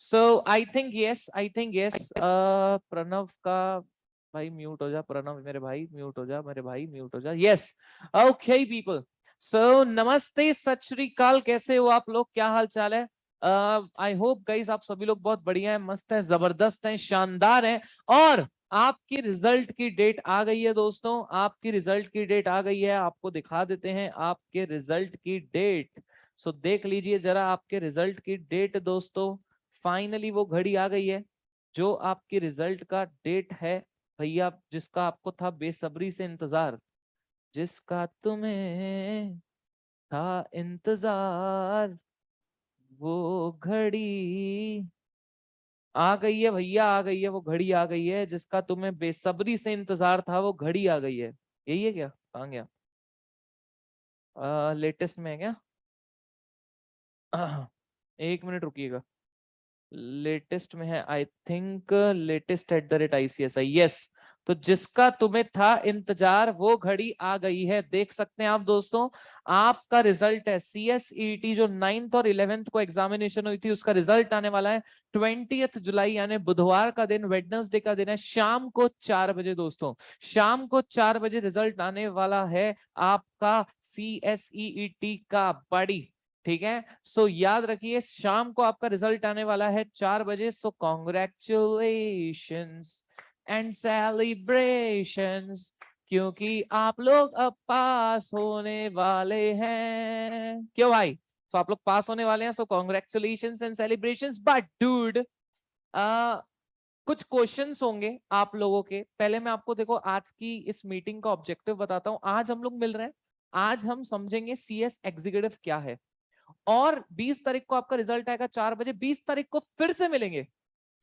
So I think yes Pranav का भाई mute हो जा, प्रणव मेरे भाई म्यूट हो जा, मेरे भाई म्यूट हो जा। यस ओके पीपल, सो नमस्ते सत श्री अकाल, कैसे हो आप लोग, क्या हाल चाल है? आई होप गाइस आप सभी लोग बहुत बढ़िया है, मस्त है, जबरदस्त है, शानदार है। और आपकी रिजल्ट की डेट आ गई है दोस्तों, आपकी रिजल्ट की डेट आ गई है, आपको दिखा देते हैं आपके रिजल्ट की डेट। सो देख लीजिए जरा आपके रिजल्ट की डेट दोस्तों, फाइनली वो घड़ी आ गई है जो आपकी रिजल्ट का डेट है भैया, जिसका आपको था बेसब्री से इंतजार, जिसका तुम्हें था इंतजार, वो घड़ी आ गई है भैया, आ गई है, वो घड़ी आ गई है जिसका तुम्हें बेसब्री से इंतजार था, वो घड़ी आ गई है। यही है क्या, कहाँ गया? लेटेस्ट में है क्या? एक मिनट रुकिएगा, लेटेस्ट में है I think, latest @ICSI, yes. तो जिसका तुम्हें था इंतजार वो घड़ी आ गई है, देख सकते हैं आप दोस्तों। आपका रिजल्ट है CSET जो 9th और 11th को एग्जामिनेशन हुई थी, उसका रिजल्ट आने वाला है 20 जुलाई यानी बुधवार का दिन, वेडनेसडे का दिन है, शाम को 4 बजे दोस्तों, शाम को 4 बजे रिजल्ट आने वाला है आपका CSET का बड़ी। ठीक है, सो याद रखिए शाम को आपका रिजल्ट आने वाला है 4 बजे। सो कॉन्ग्रेचुलेशंस एंड सेलिब्रेशंस, क्योंकि आप लोग अब पास होने वाले हैं। क्यों भाई? तो आप लोग पास होने वाले हैं, सो congratulations and celebrations. But dude कुछ क्वेश्चंस होंगे आप लोगों के, पहले मैं आपको देखो आज की इस मीटिंग का ऑब्जेक्टिव बताता हूं। आज हम लोग मिल रहे हैं, आज हम समझेंगे CS एग्जीक्यूटिव क्या है। और 20 तारीख को आपका रिजल्ट आएगा 4 बजे, 20 तारीख को फिर से मिलेंगे,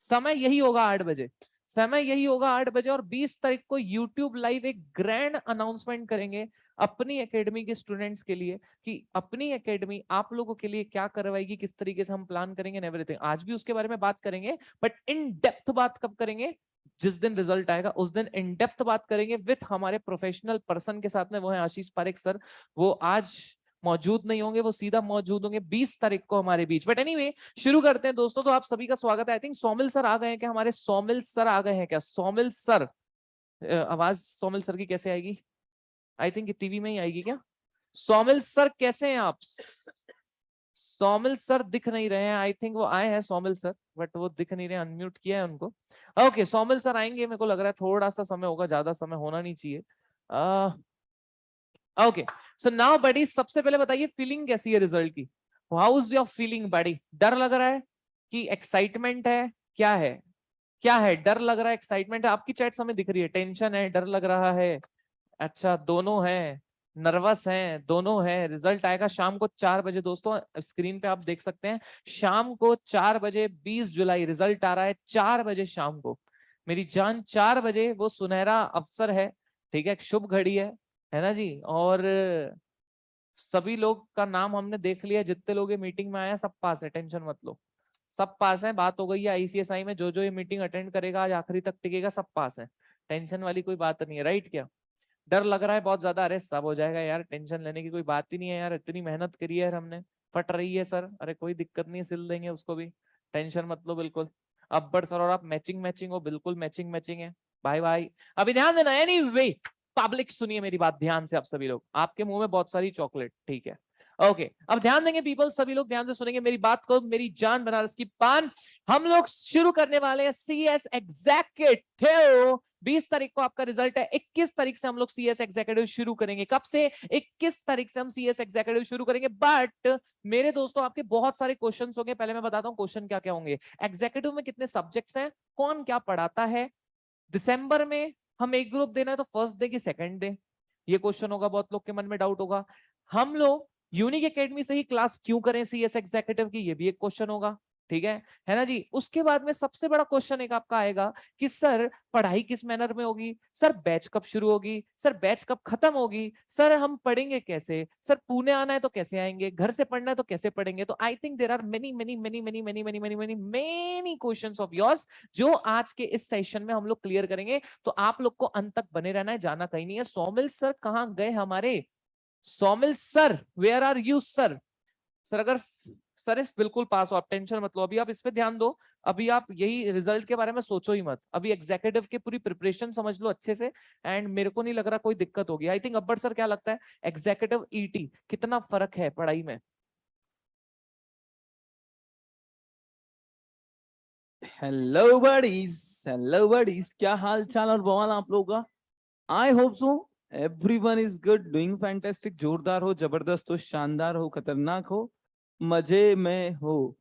समय यही होगा 8 बजे, समय यही होगा 8 बजे। और 20 तारीख को यूट्यूब लाइव एक ग्रैंड अनाउंसमेंट करेंगे अपनी एकेडमी के स्टूडेंट्स के लिए, कि अपनी एकेडमी आप लोगों के लिए क्या करवाएगी, किस तरीके से हम प्लान करेंगे एवरीथिंग। आज भी उसके बारे में बात करेंगे, बट इन डेप्थ बात कब करेंगे? जिस दिन रिजल्ट आएगा उस दिन इन डेप्थ बात करेंगे विथ हमारे प्रोफेशनल पर्सन के साथ में, वो है आशीष पारेख सर। वो आज मौजूद नहीं होंगे, वो सीधा मौजूद होंगे 20 तारीख को हमारे बीच। बट एनीवे शुरू करते हैं दोस्तों। तो आप सभी का स्वागत है। आई थिंक सोमिल सर आ गए हैं क्या? हमारे सोमिल सर आ गए हैं क्या? सोमिल सर, आवाज सोमिल सर की कैसे आएगी? आई थिंक टीवी में ही आएगी क्या? सोमिल सर कैसे हैं आप? सोमिल सर दिख नहीं रहे हैं, आई थिंक वो आए हैं सोमिल सर, बट वो दिख नहीं रहे, अनम्यूट किया है उनको। ओके सोमिल सर आएंगे, मेरे को लग रहा है थोड़ा सा समय होगा, ज्यादा समय होना नहीं चाहिए। ओके सो नाउ बडी, सबसे पहले बताइए फीलिंग कैसी है रिजल्ट की? हाउ इज योर फीलिंग बडी? डर लग रहा है कि एक्साइटमेंट है? क्या है, क्या है? डर लग रहा है, एक्साइटमेंट है? आपकी चैट्स हमें दिख रही है, टेंशन है, डर लग रहा है, अच्छा दोनों है, नर्वस हैं, दोनों है। रिजल्ट आएगा शाम को 4 बजे दोस्तों, स्क्रीन पे आप देख सकते हैं, शाम को 4 बजे 20 जुलाई रिजल्ट आ रहा है 4 बजे शाम को, मेरी जान 4 बजे, वो सुनहरा अवसर है, ठीक है, शुभ घड़ी है ना जी। और सभी लोग का नाम हमने देख लिया, जितने लोग ये मीटिंग में आए हैं सब पास है, टेंशन मत लो, सब पास है। बात हो गई है ICSI में, जो जो ये मीटिंग अटेंड करेगा आज आखिरी तक टिकेगा, सब पास है, टेंशन वाली कोई बात नहीं है, राइट? क्या डर लग रहा है बहुत ज्यादा? अरे सब हो जाएगा यार, टेंशन लेने की कोई बात ही नहीं है यार, इतनी मेहनत करी है यार हमने, फट रही है सर, अरे कोई दिक्कत नहीं है, सिल देंगे उसको भी, टेंशन मत लो बिल्कुल। अब्बर सर और आप मैचिंग मैचिंग हो, बिल्कुल मैचिंग मैचिंग है भाई भाई। अभी ध्यान देना, एनीवे पब्लिक सुनिए मेरी बात ध्यान से, आप सभी लोग, आपके मुंह में बहुत सारी चॉकलेट, ठीक है? ओके अब ध्यान देंगे पीपल, सभी लोग ध्यान से सुनेंगे मेरी बात को, मेरी जान बनारस की पान। हम लोग शुरू करने वाले हैं CS एग्जीक्यूटिव। 20 तारीख को आपका रिजल्ट है, 21 तारीख से हम लोग CS एग्जीक्यूटिव शुरू करेंगे। कब से? 21 तारीख से हम CS एग्जीक्यूटिव शुरू करेंगे। बट मेरे दोस्तों आपके बहुत सारे क्वेश्चंस होंगे, पहले मैं बताता हूं क्वेश्चन क्या क्या होंगे। एग्जीक्यूटिव में कितने सब्जेक्ट्स हैं, कौन क्या पढ़ाता है, दिसंबर में हम एक ग्रुप देना है तो फर्स्ट डे की सेकंड डे, ये क्वेश्चन होगा, बहुत लोग के मन में डाउट होगा। हम लोग यूनिक एकेडमी से ही क्लास क्यों करें CS एग्जीक्यूटिव की, ये भी एक क्वेश्चन होगा, ठीक है ना जी। उसके बाद में सबसे बड़ा क्वेश्चन एक आपका आएगा कि सर पढ़ाई किस मैनर में होगी, सर बैच कब शुरू होगी, सर बैच कब खत्म होगी, सर हम पढ़ेंगे कैसे, सर पुणे आना है तो कैसे आएंगे, घर से पढ़ना है तो कैसे पढ़ेंगे। तो I think there are many many many many many many many many many questions of yours जो आज के इस सेशन में हम लोग क्लियर करेंगे। तो आप लोग को अंत तक बने रहना है, जाना कहीं नहीं है। सोमिल सर कहाँ गए हमारे? Somil sir where are you sir? Sir अगर सर बिल्कुल पास हो, आप टेंशन मत लो, अभी आप इस पे ध्यान दो, अभी आप यही रिजल्ट के बारे में सोचो ही मत, अभी एग्जीक्यूटिव की पूरी प्रिपरेशन समझ लो अच्छे से। एंड मेरे को नहीं लग रहा कोई दिक्कत होगी। आई थिंक अब्बर सर क्या लगता है, एग्जीक्यूटिव ईटी कितना फर्क है पढ़ाई में? हेलो बडीज, क्या हाल चाल और बवाल आप लोगों का। I hope so everyone is good, doing fantastic. जोरदार हो, जबरदस्त हो, शानदार हो, खतरनाक हो, मजे में हो।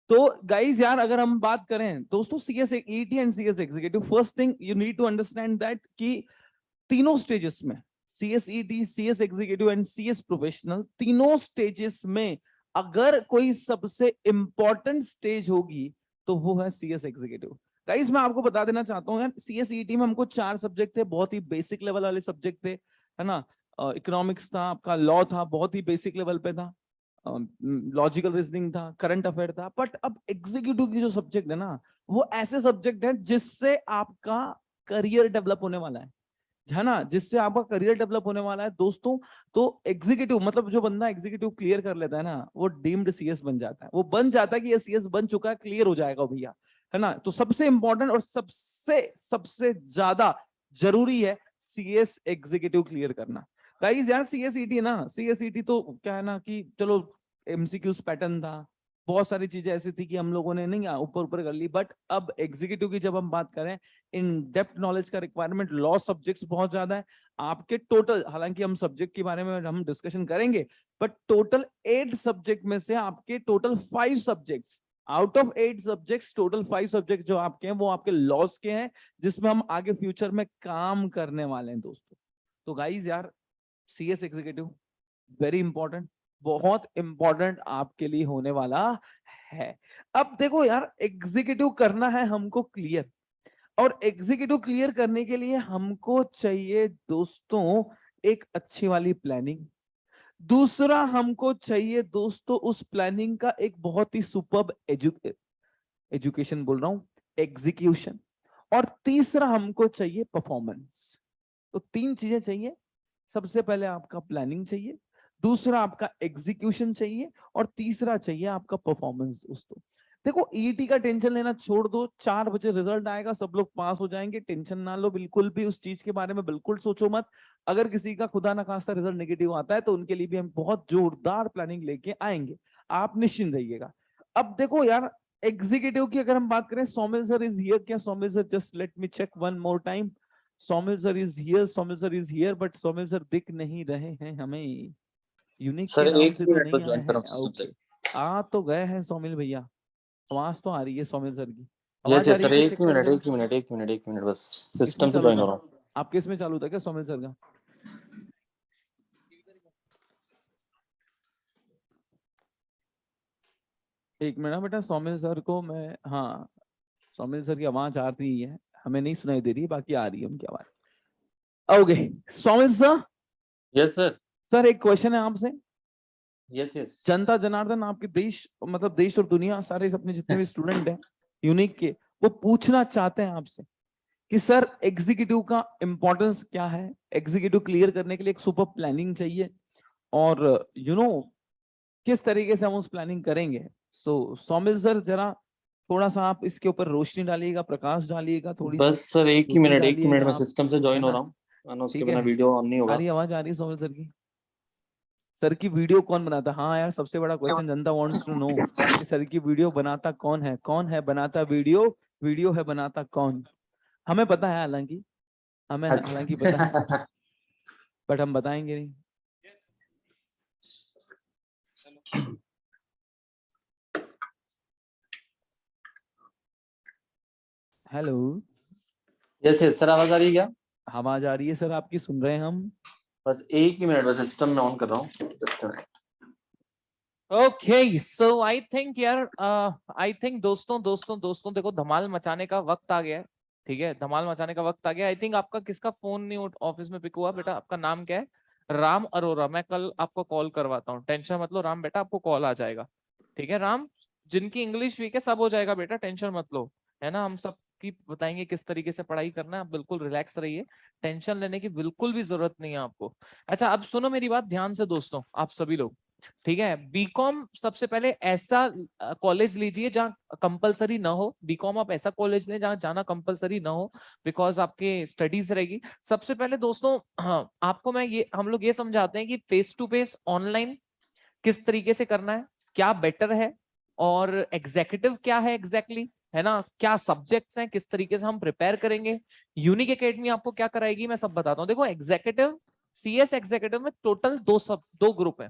तो गाइज यार, अगर हम बात करें दोस्तों CS ET and CS executive, first thing you need to understand that कि तीनों स्टेजेस में, CS ET, CS executive and CS professional, तीनों स्टेजेस में अगर कोई सबसे इंपॉर्टेंट स्टेज होगी तो वो है सीएस एग्जीक्यूटिव। गाइस मैं आपको बता देना चाहता हूँ यार, सीएस ईटी में हमको 4 सब्जेक्ट थे, बहुत ही बेसिक लेवल वाले सब्जेक्ट थे, है ना। इकोनॉमिक्स था, आपका लॉ था, बहुत ही बेसिक लेवल पे था, लॉजिकल रीजनिंग था, करंट अफेयर था। बट अब एग्जीक्यूटिव की जो सब्जेक्ट है ना, वो ऐसे सब्जेक्ट है जिससे आपका करियर डेवलप होने वाला है ना, जिससे आपका करियर डेवलप होने वाला है दोस्तों। तो एग्जीक्यूटिव मतलब जो बंदा एग्जीक्यूटिव क्लियर कर लेता है ना, वो डीम्ड सीएस बन जाता है, वो बन जाता है कि ये सीएस बन चुका है, क्लियर हो जाएगा भैया, है ना। तो सबसे इंपॉर्टेंट और सबसे सबसे ज्यादा जरूरी है सीएस एग्जीक्यूटिव क्लियर करना। गाइस यार सीएसईटी ना, सीएसईटी तो क्या है ना कि चलो एमसीक्यूज पैटर्न था, बहुत सारी चीजें ऐसी थी कि हम लोगों ने नहीं ऊपर ऊपर कर ली। बट अब एग्जीक्यूटिव की जब हम बात करें, इन डेप्थ नॉलेज का रिक्वायरमेंट, लॉ सब्जेक्ट्स बहुत ज्यादा है आपके टोटल। हालांकि हम सब्जेक्ट के बारे में हम डिस्कशन करेंगे, बट टोटल 8 सब्जेक्ट में से आपके total 5 subjects, out of 8 subjects total 5 subject जो आपके हैं वो आपके लॉस के हैं, जिसमें हम आगे फ्यूचर में काम करने वाले हैं दोस्तों। तो गाइज यार सीएस एग्जीक्यूटिव वेरी इंपॉर्टेंट, बहुत इंपॉर्टेंट आपके लिए होने वाला है। अब देखो यार, एग्जीक्यूटिव करना है हमको क्लियर, और एग्जीक्यूटिव क्लियर करने के लिए हमको चाहिए दोस्तों एक अच्छी वाली प्लानिंग। दूसरा हमको चाहिए दोस्तों उस प्लानिंग का एक बहुत ही सुपर्ब एजुकेशन बोल रहा हूं, एग्जीक्यूशन। और तीसरा हमको चाहिए परफॉर्मेंस। तो 3 चीजें चाहिए। सबसे पहले आपका प्लानिंग चाहिए, दूसरा आपका एग्जीक्यूशन चाहिए, और तीसरा चाहिए आपका परफॉर्मेंस दोस्तों। देखो ईटी का टेंशन लेना छोड़ दो, 4 बजे रिजल्ट आएगा, सब लोग पास हो जाएंगे, टेंशन ना लो बिल्कुल भी, उस चीज के बारे में बिल्कुल सोचो मत। अगर किसी का खुदा ना खास्ता रिजल्ट नेगेटिव आता है तो उनके लिए भी हम बहुत जोरदार प्लानिंग लेके आएंगे, आप निश्चिंत रहिएगा। अब देखो यार एग्जीक्यूटिव की अगर हम बात करें, सौमिल सर इज हियर क्या? Saumil sir just let me check one more time. Saumil sir is here, Saumil sir is here, but Saumil sir दिख नहीं रहे हैं हमें, यूनिक सर के नाम एक से तो मिनट नहीं में आए ज्वाइन कर रहा हैं। हूँ सिस्टम ओके, से। आ तो गए हैं सौमिल भैया, आवाज तो आ रही है सौमिल सर की। यस आवाज आ यस रही है सर, क्या? एक चेक ही करो मिनट जरा। एक ही मिनट एक मिनट एक मिनट बस किसमें सिस्टम से चालू ज्वाइन था? हो रहा हूँ। आपके इसमें चालू था क्या सौमिल सर का? एक मिनट बेटा, सौमिल सर को मैं, हाँ सौमिल सर की आवाज आ रही है, हमें नहीं सुनाई दे रही, बाकी आ रही है उनकी आवाज। Okay Saumil sir, yes sir. Sir एक क्वेश्चन है आपसे। Yes yes. जनता जनार्दन, आपके देश मतलब देश और दुनिया सारे अपने जितने भी स्टूडेंट हैं यूनिक के, वो पूछना चाहते हैं आपसे कि सर एग्जीक्यूटिव का इंपॉर्टेंस क्या है, एग्जीक्यूटिव क्लियर करने के लिए एक सुपर प्लानिंग चाहिए, और किस तरीके से हम उस प्लानिंग करेंगे। सो सौमिल सर जरा थोड़ा सा आप इसके ऊपर रोशनी डालिएगा, प्रकाश डालिएगा, थोड़ी सी बस सर बुद्धि एक ही मिनट डालिएगा में आप, सिस्टम से है ज्वाइन हो ना। रहा हूँ, वरना उसके ठीक बिना है, वीडियो ऑन नहीं आ होगा। रही आवाज, आ रही है सौमिल सर की? सर की वीडियो कौन बनाता? हाँ यार सबसे बड़ा question Janata wants to know कि सर की वीडियो बनाता कौन है, कौन है बनाता वीडियो, वीडियो है बनाता कौन? हमें पता है, हालांकि हमें हालांकि पता है, अच्छा। बट हम बताएंगे नहीं। हेलो, यस यस सर, आवाज आ रही है क्या? आवाज आ रही है सर आपकी, सुन रहे हैं हम। बस एक ही मिनट, बस सिस्टम में ऑन कर रहा हूँ, just a minute. Okay so I think यार, आई थिंक दोस्तों दोस्तों दोस्तों देखो, धमाल मचाने का वक्त आ गया है। ठीक है, धमाल मचाने का वक्त आ गया। आई थिंक आपका किसका फोन नहीं ऑफिस में पिक हुआ? बेटा आपका नाम क्या है? राम अरोरा। मैं कल आपको कॉल करवाता हूँ, टेंशन मत लो राम बेटा, आपको कॉल आ जाएगा। ठीक है राम, जिनकी इंग्लिश वीक है सब हो जाएगा बेटा, टेंशन मत लो, है ना। हम सब की बताएंगे किस तरीके से पढ़ाई करना है, आप बिल्कुल रिलैक्स रहिए, टेंशन लेने की बिल्कुल भी जरूरत नहीं है आपको। अच्छा अब सुनो मेरी बात ध्यान से दोस्तों, आप सभी लोग, ठीक है। बीकॉम सबसे पहले ऐसा कॉलेज लीजिए जहाँ कंपलसरी ना हो। बीकॉम आप ऐसा कॉलेज लें जहाँ जाना कंपलसरी ना हो, बिकॉज आपके स्टडीज रहेगी। सबसे पहले दोस्तों, हाँ, आपको हम लोग ये समझाते हैं कि फेस टू फेस ऑनलाइन किस तरीके से करना है, क्या बेटर है, और एग्जीक्यूटिव क्या है एग्जैक्टली, है ना, क्या सब्जेक्ट्स हैं, किस तरीके से हम प्रिपेयर करेंगे। यूनिक एकेडमी आपको क्या कराएगी मैं सब बताता हूँ। देखो एग्जीक्यूटिव, सीएस एग्जीक्यूटिव में टोटल दो ग्रुप है।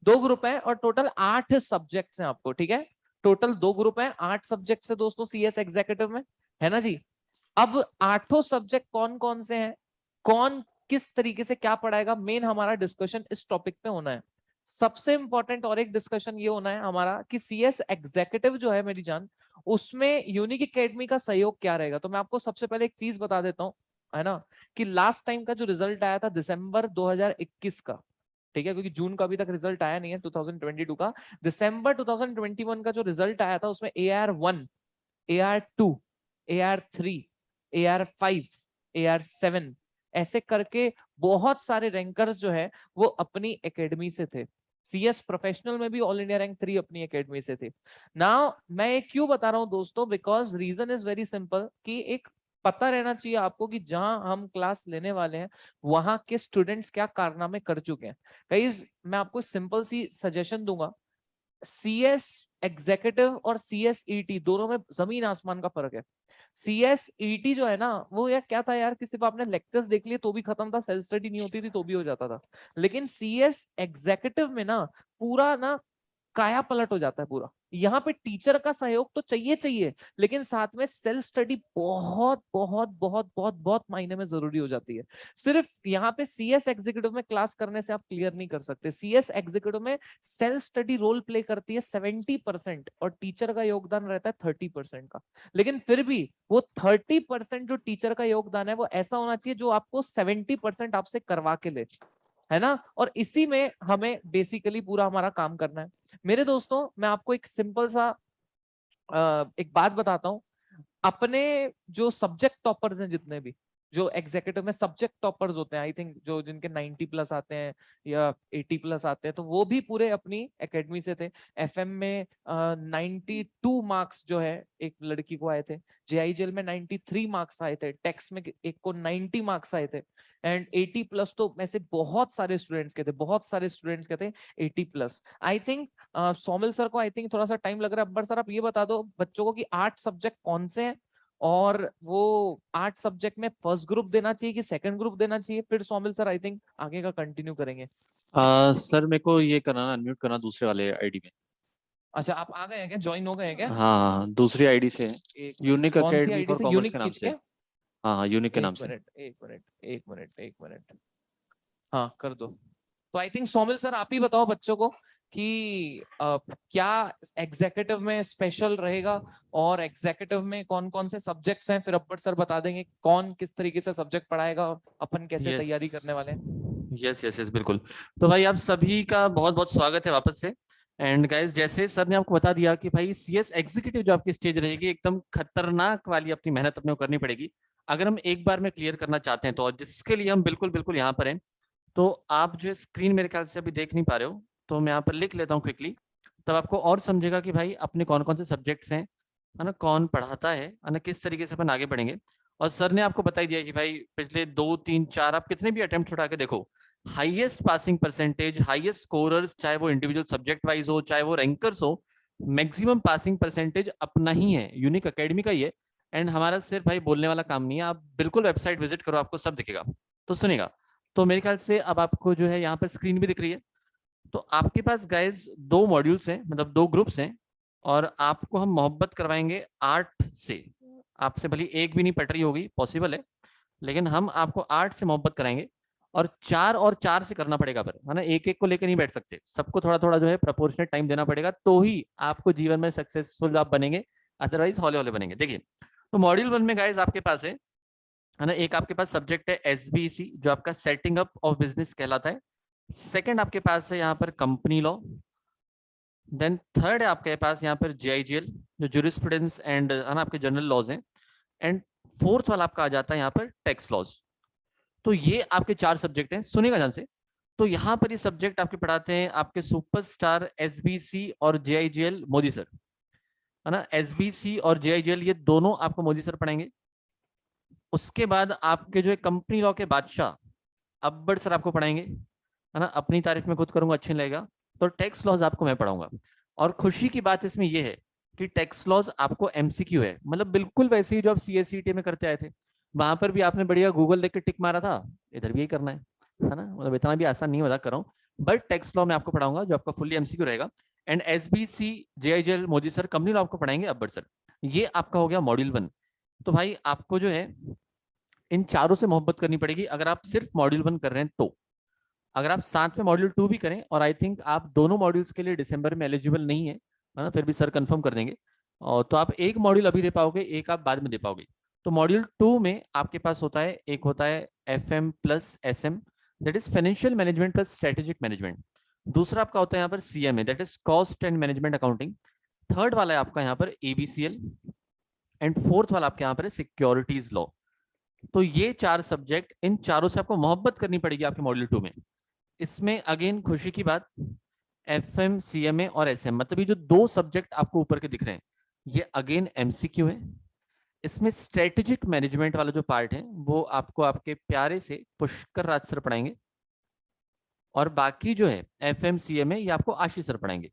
2 ग्रुप है और टोटल 8 सब्जेक्ट्स हैं आपको, ठीक है। टोटल 2 ग्रुप है, 8 सब्जेक्ट है दोस्तों सीएस एग्जीक्यूटिव में, है ना जी। अब 8 सब्जेक्ट कौन कौन से हैं, कौन किस तरीके से क्या पढ़ाएगा, मेन हमारा डिस्कशन इस टॉपिक पे होना है। सबसे इंपॉर्टेंट और एक डिस्कशन ये होना है हमारा कि सीएस एग्जीक्यूटिव जो है मेरी जान, उसमें यूनिक एकेडमी का सहयोग क्या रहेगा। तो मैं आपको सबसे पहले एक चीज बता देता हूँ, है ना, कि लास्ट टाइम का जो रिजल्ट आया था दिसंबर 2021 का, ठीक है, क्योंकि जून का अभी तक रिजल्ट आया नहीं है 2022 का, दिसंबर 2021 का जो रिजल्ट आया था उसमें AR1, AR2, AR3, AR5, AR7 ऐसे करके बहुत सारे रैंकर्स जो है वो अपनी एकेडमी से थे। सीएस प्रोफेशनल में भी ऑल इंडिया रैंक 3 अपनी एकेडमी से थे। नाउ मैं ये क्यों बता रहा हूं दोस्तों, because reason is very simple, कि एक पता रहना चाहिए आपको कि जहां हम क्लास लेने वाले हैं वहां के स्टूडेंट्स क्या कारनामे कर चुके हैं। गाइस मैं आपको सिंपल सी सजेशन दूंगा, सीएस एग्जीक्यूटिव और सीएस ईटी दोनों में जमीन आसमान का फर्क है। सीएस ईटी जो है ना, वो यार क्या था यार कि सिर्फ आपने लेक्चर्स देख लिए तो भी खत्म था, सेल्फ स्टडी नहीं होती थी तो भी हो जाता था। लेकिन सीएस एग्जीक्यूटिव में ना पूरा ना काया पलट हो जाता है पूरा। यहाँ पे टीचर का सहयोग तो चाहिए चाहिए, लेकिन साथ में सेल्फ स्टडी बहुत बहुत बहुत बहुत बहुत मायने में जरूरी हो जाती है। सिर्फ यहाँ पे सीएस एग्जीक्यूटिव में क्लास करने से आप क्लियर नहीं कर सकते। सीएस एग्जीक्यूटिव में सेल्फ स्टडी रोल प्ले करती है 70% और टीचर का योगदान रहता है 30% का। लेकिन फिर भी वो 30% जो टीचर का योगदान है वो ऐसा होना चाहिए जो आपको 70% आपसे करवा के ले, है ना। और इसी में हमें बेसिकली पूरा हमारा काम करना है। मेरे दोस्तों मैं आपको एक सिंपल सा एक बात बताता हूँ। अपने जो सब्जेक्ट टॉपर्स हैं, जितने भी जो एग्जीक्यूटिव में सब्जेक्ट टॉपर्स होते हैं, आई थिंक जो जिनके 90 प्लस आते हैं या 80 प्लस आते हैं, तो वो भी पूरे अपनी एकेडमी से थे। एफएम में 92 मार्क्स जो है एक लड़की को आए थे, जेआईजेल में 93 मार्क्स आए थे, टेक्स में एक को 90 मार्क्स आए थे, एंड 80 प्लस तो में से बहुत सारे स्टूडेंट्स के थे, बहुत सारे स्टूडेंट्स के थे 80 plus. I think Somil sir को आई थिंक थोड़ा सा टाइम लग रहा है। अब्बर सर आप ये बता दो बच्चों को कि 8 सब्जेक्ट कौन से हैं, और वो 8 सब्जेक्ट में फर्स्ट ग्रुप देना चाहिए कि सेकंड ग्रुप देना चाहिए। फिर सोमिल सर आई थिंक आगे का कंटिन्यू करेंगे। सर मेरे को ये करना, अनम्यूट करना दूसरे वाले आईडी में। अच्छा आप आ गए हैं क्या, ज्वाइन हो गए हैं क्या? हाँ, दूसरी आईडी से है, एक यूनिक कौन सी एकेडमी आईडी फॉर से, कॉमर्स यूनिक के नाम किट से। क्या? हाँ हाँ, यूनिक के एक नाम से। मिनट एक मिनट एक मिनट एक मिनट, हाँ कर दो। तो आई थिंक सोमिल सर आप ही बताओ बच्चों को कि क्या एग्जीक्यूटिव में स्पेशल रहेगा और एग्जीक्यूटिव में कौन कौन से सब्जेक्ट्स हैं, फिर अब्बर सर बता देंगे कौन किस तरीके से सब्जेक्ट पढ़ाएगा और अपन कैसे तैयारी करने वाले हैं। यस यस यस, बिल्कुल। तो भाई आप सभी का बहुत बहुत स्वागत है वापस से। एंड गाइस, जैसे सर ने आपको बता दिया कि भाई सीएस एग्जीक्यूटिव जो आपकी स्टेज रहेगी, एकदम खतरनाक वाली अपनी मेहनत अपने को करनी पड़ेगी अगर हम एक बार में क्लियर करना चाहते हैं तो, और जिसके लिए हम बिल्कुल बिल्कुल यहाँ पर हैं। तो आप जो स्क्रीन मेरे ख्याल से अभी देख नहीं पा रहे हो, तो मैं यहाँ पर लिख लेता हूँ क्विकली, तब आपको और समझेगा कि भाई अपने कौन कौन से सब्जेक्ट्स हैं, है ना, कौन पढ़ाता है ना, किस तरीके से अपन आगे बढ़ेंगे। और सर ने आपको बता ही दिया कि भाई पिछले 2 3 4 आप कितने भी अटेम्प्ट उठा के देखो, highest passing percentage, highest scorers, चाहे वो इंडिविजुअल सब्जेक्ट वाइज हो चाहे वो रैंकर्स हो, मैक्सिमम पासिंग परसेंटेज अपना ही है, यूनिक एकेडमी का ही है। एंड हमारा सिर्फ भाई बोलने वाला काम नहीं है, आप बिल्कुल वेबसाइट विजिट करो, आपको सब दिखेगा। तो सुनेगा, तो मेरे ख्याल से अब आपको जो है यहाँ पर स्क्रीन भी दिख रही है। तो आपके पास गाइज 2 मॉड्यूल्स हैं, मतलब 2 ग्रुप्स हैं, और आपको हम मोहब्बत करवाएंगे 8 से। आपसे भली एक भी नहीं पट रही होगी, पॉसिबल है, लेकिन हम आपको 8 से मोहब्बत कराएंगे। और 4 और 4 से करना पड़ेगा, पर है ना, एक एक को लेकर नहीं बैठ सकते, सबको थोड़ा थोड़ा जो है प्रोपोर्शनेट टाइम देना पड़ेगा, तो ही आपको जीवन में सक्सेसफुल आप बनेंगे, अदरवाइज हौले हौले बनेंगे। देखिए, तो मॉड्यूल 1 में गाइज आपके पास है ना, एक आपके पास सब्जेक्ट है SBC जो आपका सेटिंग अप ऑफ बिजनेस कहलाता है। सेकंड आपके पास है यहाँ पर कंपनी लॉ। देन थर्ड है आपके पास यहाँ पर JIGL जो ज्यूरिस्प्रूडेंस एंड है ना आपके जनरल लॉज हैं। एंड फोर्थ वाला आपका आ जाता है यहाँ पर टैक्स लॉज। तो ये आपके 4 सब्जेक्ट हैं, सुनेगा ध्यान से। तो तो यहाँ पर ये सब्जेक्ट आपके पढ़ाते हैं आपके सुपरस्टार SBC और JIGL मोदी सर, है ना। SBC और JIGL ये दोनों आपको मोदी सर पढ़ाएंगे। उसके बाद आपके जो है कंपनी लॉ के बादशाह अब्बड़ सर आपको पढ़ाएंगे, है ना। अपनी तारीफ में खुद करूंगा, अच्छी नहीं लगेगा। तो टैक्स लॉज आपको मैं पढ़ाऊंगा। और खुशी की बात इसमें यह है कि टैक्स लॉज आपको MCQ है, मतलब बिल्कुल वैसे ही जो आप CSCT में करते आए थे। वहां पर भी आपने बढ़िया गूगल देख के टिक मारा था, इधर भी यही करना है ना। मतलब इतना भी आसान नहीं, मजाक कर रहा हूँ। बट टैक्स लॉ में आपको पढ़ाऊंगा जो आपका फुल्ली MCQ रहेगा। And SBC JIGL Modi sir company law आपको पढ़ाएंगे अब्बड़ सर। ये आपका हो गया मॉड्यूल 1। तो भाई आपको जो है इन चारों से मोहब्बत करनी पड़ेगी अगर आप सिर्फ मॉड्यूल 1 कर रहे हैं तो। अगर आप साथ में मॉड्यूल 2 भी करें, और आई थिंक आप दोनों मॉड्यूल्स के लिए दिसंबर में एलिजिबल नहीं है ना, फिर भी सर कंफर्म कर देंगे। और तो आप एक मॉड्यूल अभी दे पाओगे, एक आप बाद में दे पाओगे। तो मॉड्यूल 2 में आपके पास होता है, एक होता है FM plus SM, that is financial management plus strategic management. दूसरा आपका होता है यहाँ पर CMA, that is cost and management accounting. Third वाला है आपका यहाँ पर ABCL। एंड फोर्थ वाला आपके यहाँ पर है सिक्योरिटीज लॉ। तो ये 4 सब्जेक्ट, इन चारों से आपको मोहब्बत करनी पड़ेगी आपके मॉड्यूल 2 में। इसमें अगेन खुशी की बात, FM CMA और SM, मतलब ये जो 2 सब्जेक्ट आपको ऊपर के दिख रहे हैं ये अगेन MCQ है। इसमें स्ट्रेटेजिक मैनेजमेंट वाला जो पार्ट है वो आपको आपके प्यारे से पुष्कर राज सर पढ़ाएंगे, और बाकी जो है FM CMA ये आपको आशीष सर पढ़ाएंगे।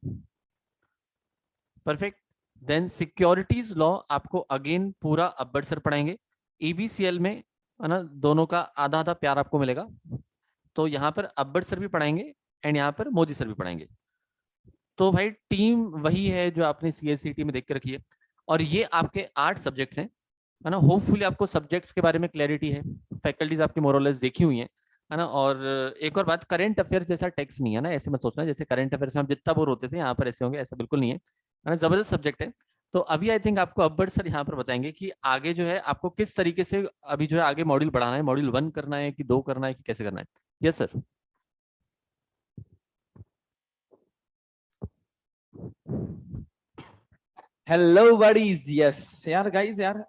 परफेक्ट। देन सिक्योरिटीज लॉ आपको अगेन पूरा अब्बड़ सर पढ़ाएंगे। EBCL में, है ना, दोनों का आधा आधा प्यार आपको मिलेगा। तो यहाँ पर अब्बड़ सर भी पढ़ाएंगे एंड यहाँ पर मोदी सर भी पढ़ाएंगे। तो भाई टीम वही है जो आपने CSCT में देख के रखी है। और ये आपके 8 सब्जेक्ट्स हैं, है ना। होपफुली आपको सब्जेक्ट्स के बारे में क्लैरिटी है, फैकल्टीज आपकी मोरलेस देखी हुई है ना। और एक और बात, करंट अफेयर जैसा टेक्स्ट नहीं है ना, ऐसे मत सोचना जैसे करंट अफेयर से हम जितना बोर होते थे यहाँ पर ऐसे होंगे, ऐसा बिल्कुल नहीं है ना। जबरदस्त सब्जेक्ट है। तो अभी आई थिंक आपको अब्बड़ सर यहाँ पर बताएंगे कि आगे जो है आपको किस तरीके से अभी जो है आगे मॉड्यूल बढ़ाना है, मॉड्यूल 1 करना है कि 2 करना है कि कैसे करना है। Yes sir. Hello buddies, yes यार गाइस, यार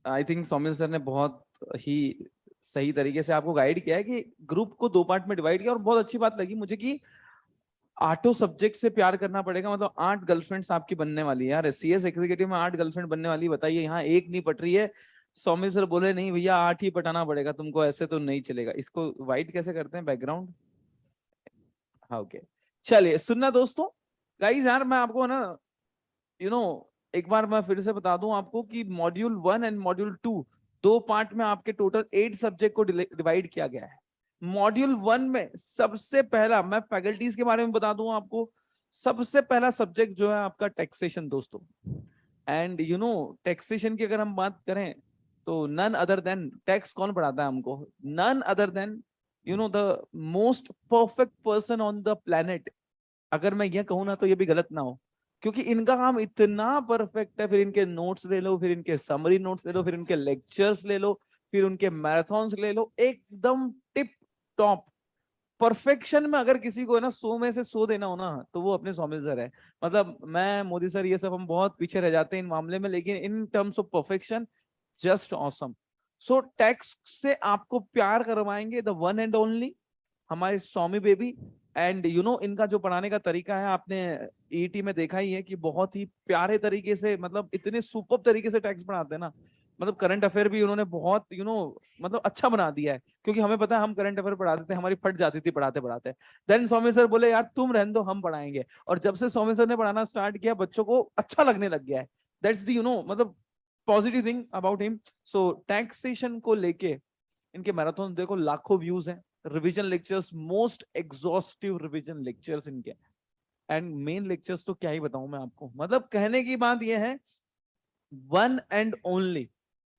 आई थिंक सौमिल सर ने बहुत ही सही तरीके से आपको गाइड किया है कि ग्रुप को 2 पार्ट में डिवाइड किया। और बहुत अच्छी बात लगी मुझे कि 8 सब्जेक्ट से प्यार करना पड़ेगा, मतलब 8 गर्लफ्रेंड्स आपकी बनने वाली है यार। CS एग्जीक्यूटिव में 8 गर्लफ्रेंड बनने वाली, बताइए यहाँ एक नहीं पट रही है। सौमिल सर बोले नहीं भैया 8 ही पटाना पड़ेगा तुमको, ऐसे तो नहीं चलेगा। इसको वाइट कैसे करते हैं बैकग्राउंड? हाँ ओके, चलिए सुनना दोस्तों। गाइस यार मैं आपको ना एक बार मैं फिर से बता दूं आपको कि मॉड्यूल 1 एंड मॉड्यूल 2 2 पार्ट में आपके टोटल 8 सब्जेक्ट को डिवाइड किया गया है। मॉड्यूल 1 में सबसे पहला, मैं फैकल्टीज के बारे में बता दूं आपको, सबसे पहला सब्जेक्ट जो है आपका टैक्सेशन दोस्तों। एंड टैक्सेशन की अगर हम बात करें तो नन अदर देन, टैक्स कौन पढ़ाता है हमको? None other than the most perfect person on the planet. अगर मैं ये कहूँ ना तो ये भी गलत ना हो, क्योंकि इनका काम इतना परफेक्ट है। फिर इनके नोट्स ले लो, फिर इनके समरी नोट्स ले लो, फिर इनके लेक्चर्स ले लो, फिर उनके मैराथन्स ले लो, एकदम टिप टॉप परफेक्शन में। अगर किसी को है ना 100 में से 100 देना हो ना तो वो अपने सौमिल सर है। मतलब मैं, मोदी सर, ये सब हम बहुत पीछे रह जाते हैं इन मामले में, लेकिन इन terms of perfection just awesome. So tax से आपको प्यार करवाएंगे द वन एंड ओनली हमारे स्वामी बेबी। एंड इनका जो पढ़ाने का तरीका है आपने ET में देखा ही है कि बहुत ही प्यारे तरीके से, मतलब इतने सुपर तरीके से टैक्स पढ़ाते हैं ना। मतलब करंट अफेयर भी उन्होंने बहुत मतलब अच्छा बना दिया है, क्योंकि हमें पता है हम करंट अफेयर पढ़ाते थे, हमारी फट जाती थी पढ़ाते पढ़ाते। देन सौमिल सर बोले यार तुम रहने दो, हम पढ़ाएंगे। और जब से सौमिल सर ने पढ़ाना स्टार्ट किया बच्चों को अच्छा लगने लग गया है। दैट्स दी मतलब positive thing about him. So taxation को लेके इनके मैराथन देखो, लाखों व्यूज हैं। Revision lectures, most exhaustive revision lectures इनके। एंड मेन लेक्चर्स तो क्या ही बताऊं मैं आपको। मतलब कहने की बात यह है, वन एंड ओनली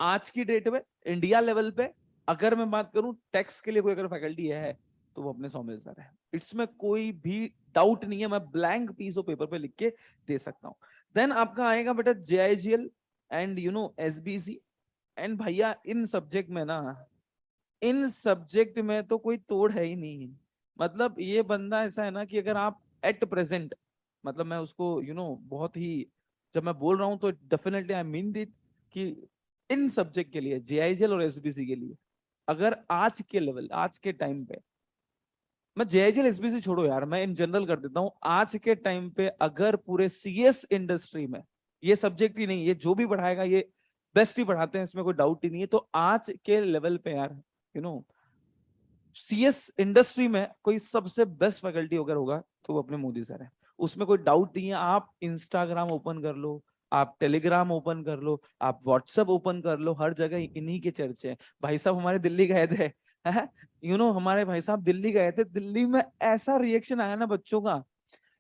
आज की डेट में इंडिया लेवल पे अगर मैं बात करूं टैक्स के लिए कोई अगर फैकल्टी है तो वो अपने सौमिल सर है। इसमें कोई भी डाउट नहीं है, मैं ब्लैंक पीस ऑफ पेपर पे लिख के दे सकता हूं। देन आपका आएगा बेटा JIGL एंड SBC। एंड भैया इन सब्जेक्ट में ना, इन सब्जेक्ट में तो कोई तोड़ है ही नहीं। मतलब ये बंदा ऐसा है ना कि अगर आप एट प्रेजेंट, मतलब मैं उसको बहुत ही, जब मैं बोल रहा हूं तो डेफिनेटली आई मीन इट कि इन सब्जेक्ट के लिए JIGL और SBC के लिए अगर आज के लेवल, आज के टाइम पे मैं जेआईजीएल एसबीसी छोड़ो यार, मैं इन जनरल कर देता हूँ। आज के टाइम पे अगर पूरे सीएस इंडस्ट्री में ये सब्जेक्ट ही नहीं, ये जो भी पढ़ाएगा ये बेस्ट ही पढ़ाते हैं, इसमें कोई डाउट ही नहीं है। तो आज के लेवल पे यार सीएस इंडस्ट्री में कोई सबसे बेस्ट फैकल्टी अगर होगा तो वो अपने मोदी सर है, उसमें कोई डाउट नहीं है। आप इंस्टाग्राम ओपन कर लो, आप टेलीग्राम ओपन कर लो, आप व्हाट्सएप ओपन कर लो, हर जगह इन्हीं के चर्चे हैं। भाई साहब हमारे दिल्ली गए थे, हमारे भाई साहब दिल्ली गए थे, दिल्ली में ऐसा रिएक्शन आया ना बच्चों का,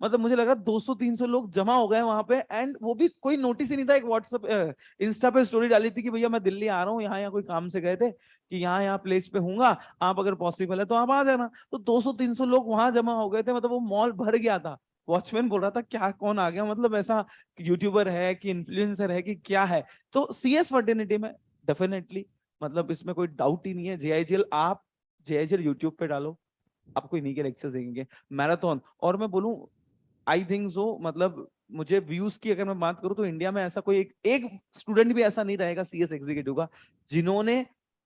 मतलब मुझे लगा 200-300 लोग जमा हो गए वहां पे, एंड वो भी कोई नोटिस ही नहीं था। एक व्हाट्सएप इंस्टा पे स्टोरी डाली थी कि भैया मैं दिल्ली आ रहा हूँ, यहाँ कोई काम से गए थे, कि यहाँ प्लेस पे हूँगा, आप अगर पॉसिबल है तो आप आ जाना। तो 200-300 लोग वहां जमा हो गए थे, मतलब वो मॉल भर गया था। वॉचमैन बोल रहा था क्या कौन आ गया, मतलब ऐसा यूट्यूबर है कि इन्फ्लुएंसर है कि क्या है। तो सीएस फर्टिनिटी में डेफिनेटली, मतलब इसमें कोई डाउट ही नहीं है। जेआईजीएल, आप जेआईजीएल यूट्यूब पे डालो, आपको इन्हीं के लेक्चर देंगे। मैराथन, और मैं बोलूं आई थिंक सो, मतलब मुझे व्यूज की अगर मैं बात करूं तो इंडिया में ऐसा कोई एक स्टूडेंट भी ऐसा नहीं रहेगा सीएस एग्जीक्यूटिव का जिन्होंने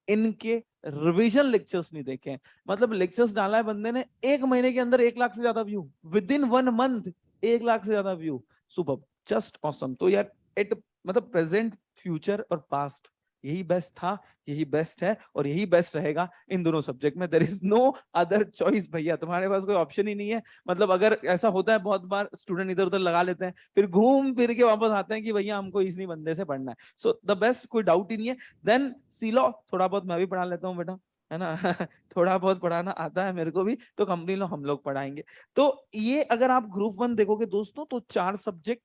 इनके रिवीजन लेक्चर्स नहीं देखे हैं। मतलब लेक्चर्स डाला है बंदे ने, 1 महीने के अंदर 1 लाख से ज्यादा view, with in 1 month 1 lakh से ज्यादा व्यू, सुपर, जस्ट ऑसम। तो यार इट, मतलब प्रेजेंट, फ्यूचर और पास्ट, यही बेस्ट था, यही बेस्ट है और यही बेस्ट रहेगा इन दोनों सब्जेक्ट में। There is no other choice भैया, तुम्हारे पास कोई ऑप्शन ही नहीं है। मतलब अगर ऐसा होता है, बहुत बार स्टूडेंट इधर उधर लगा लेते हैं, फिर घूम फिर के वापस आते हैं कि भैया हमको इसी बंदे से पढ़ना है। सो द बेस्ट, कोई डाउट ही नहीं है। देन सीलो, थोड़ा बहुत मैं भी पढ़ा लेता हूँ बेटा, है ना थोड़ा बहुत पढ़ाना आता है मेरे को भी, तो कंपनी लो हम लोग पढ़ाएंगे। तो ये अगर आप ग्रुप 1 देखोगे दोस्तों, तो 4 सब्जेक्ट,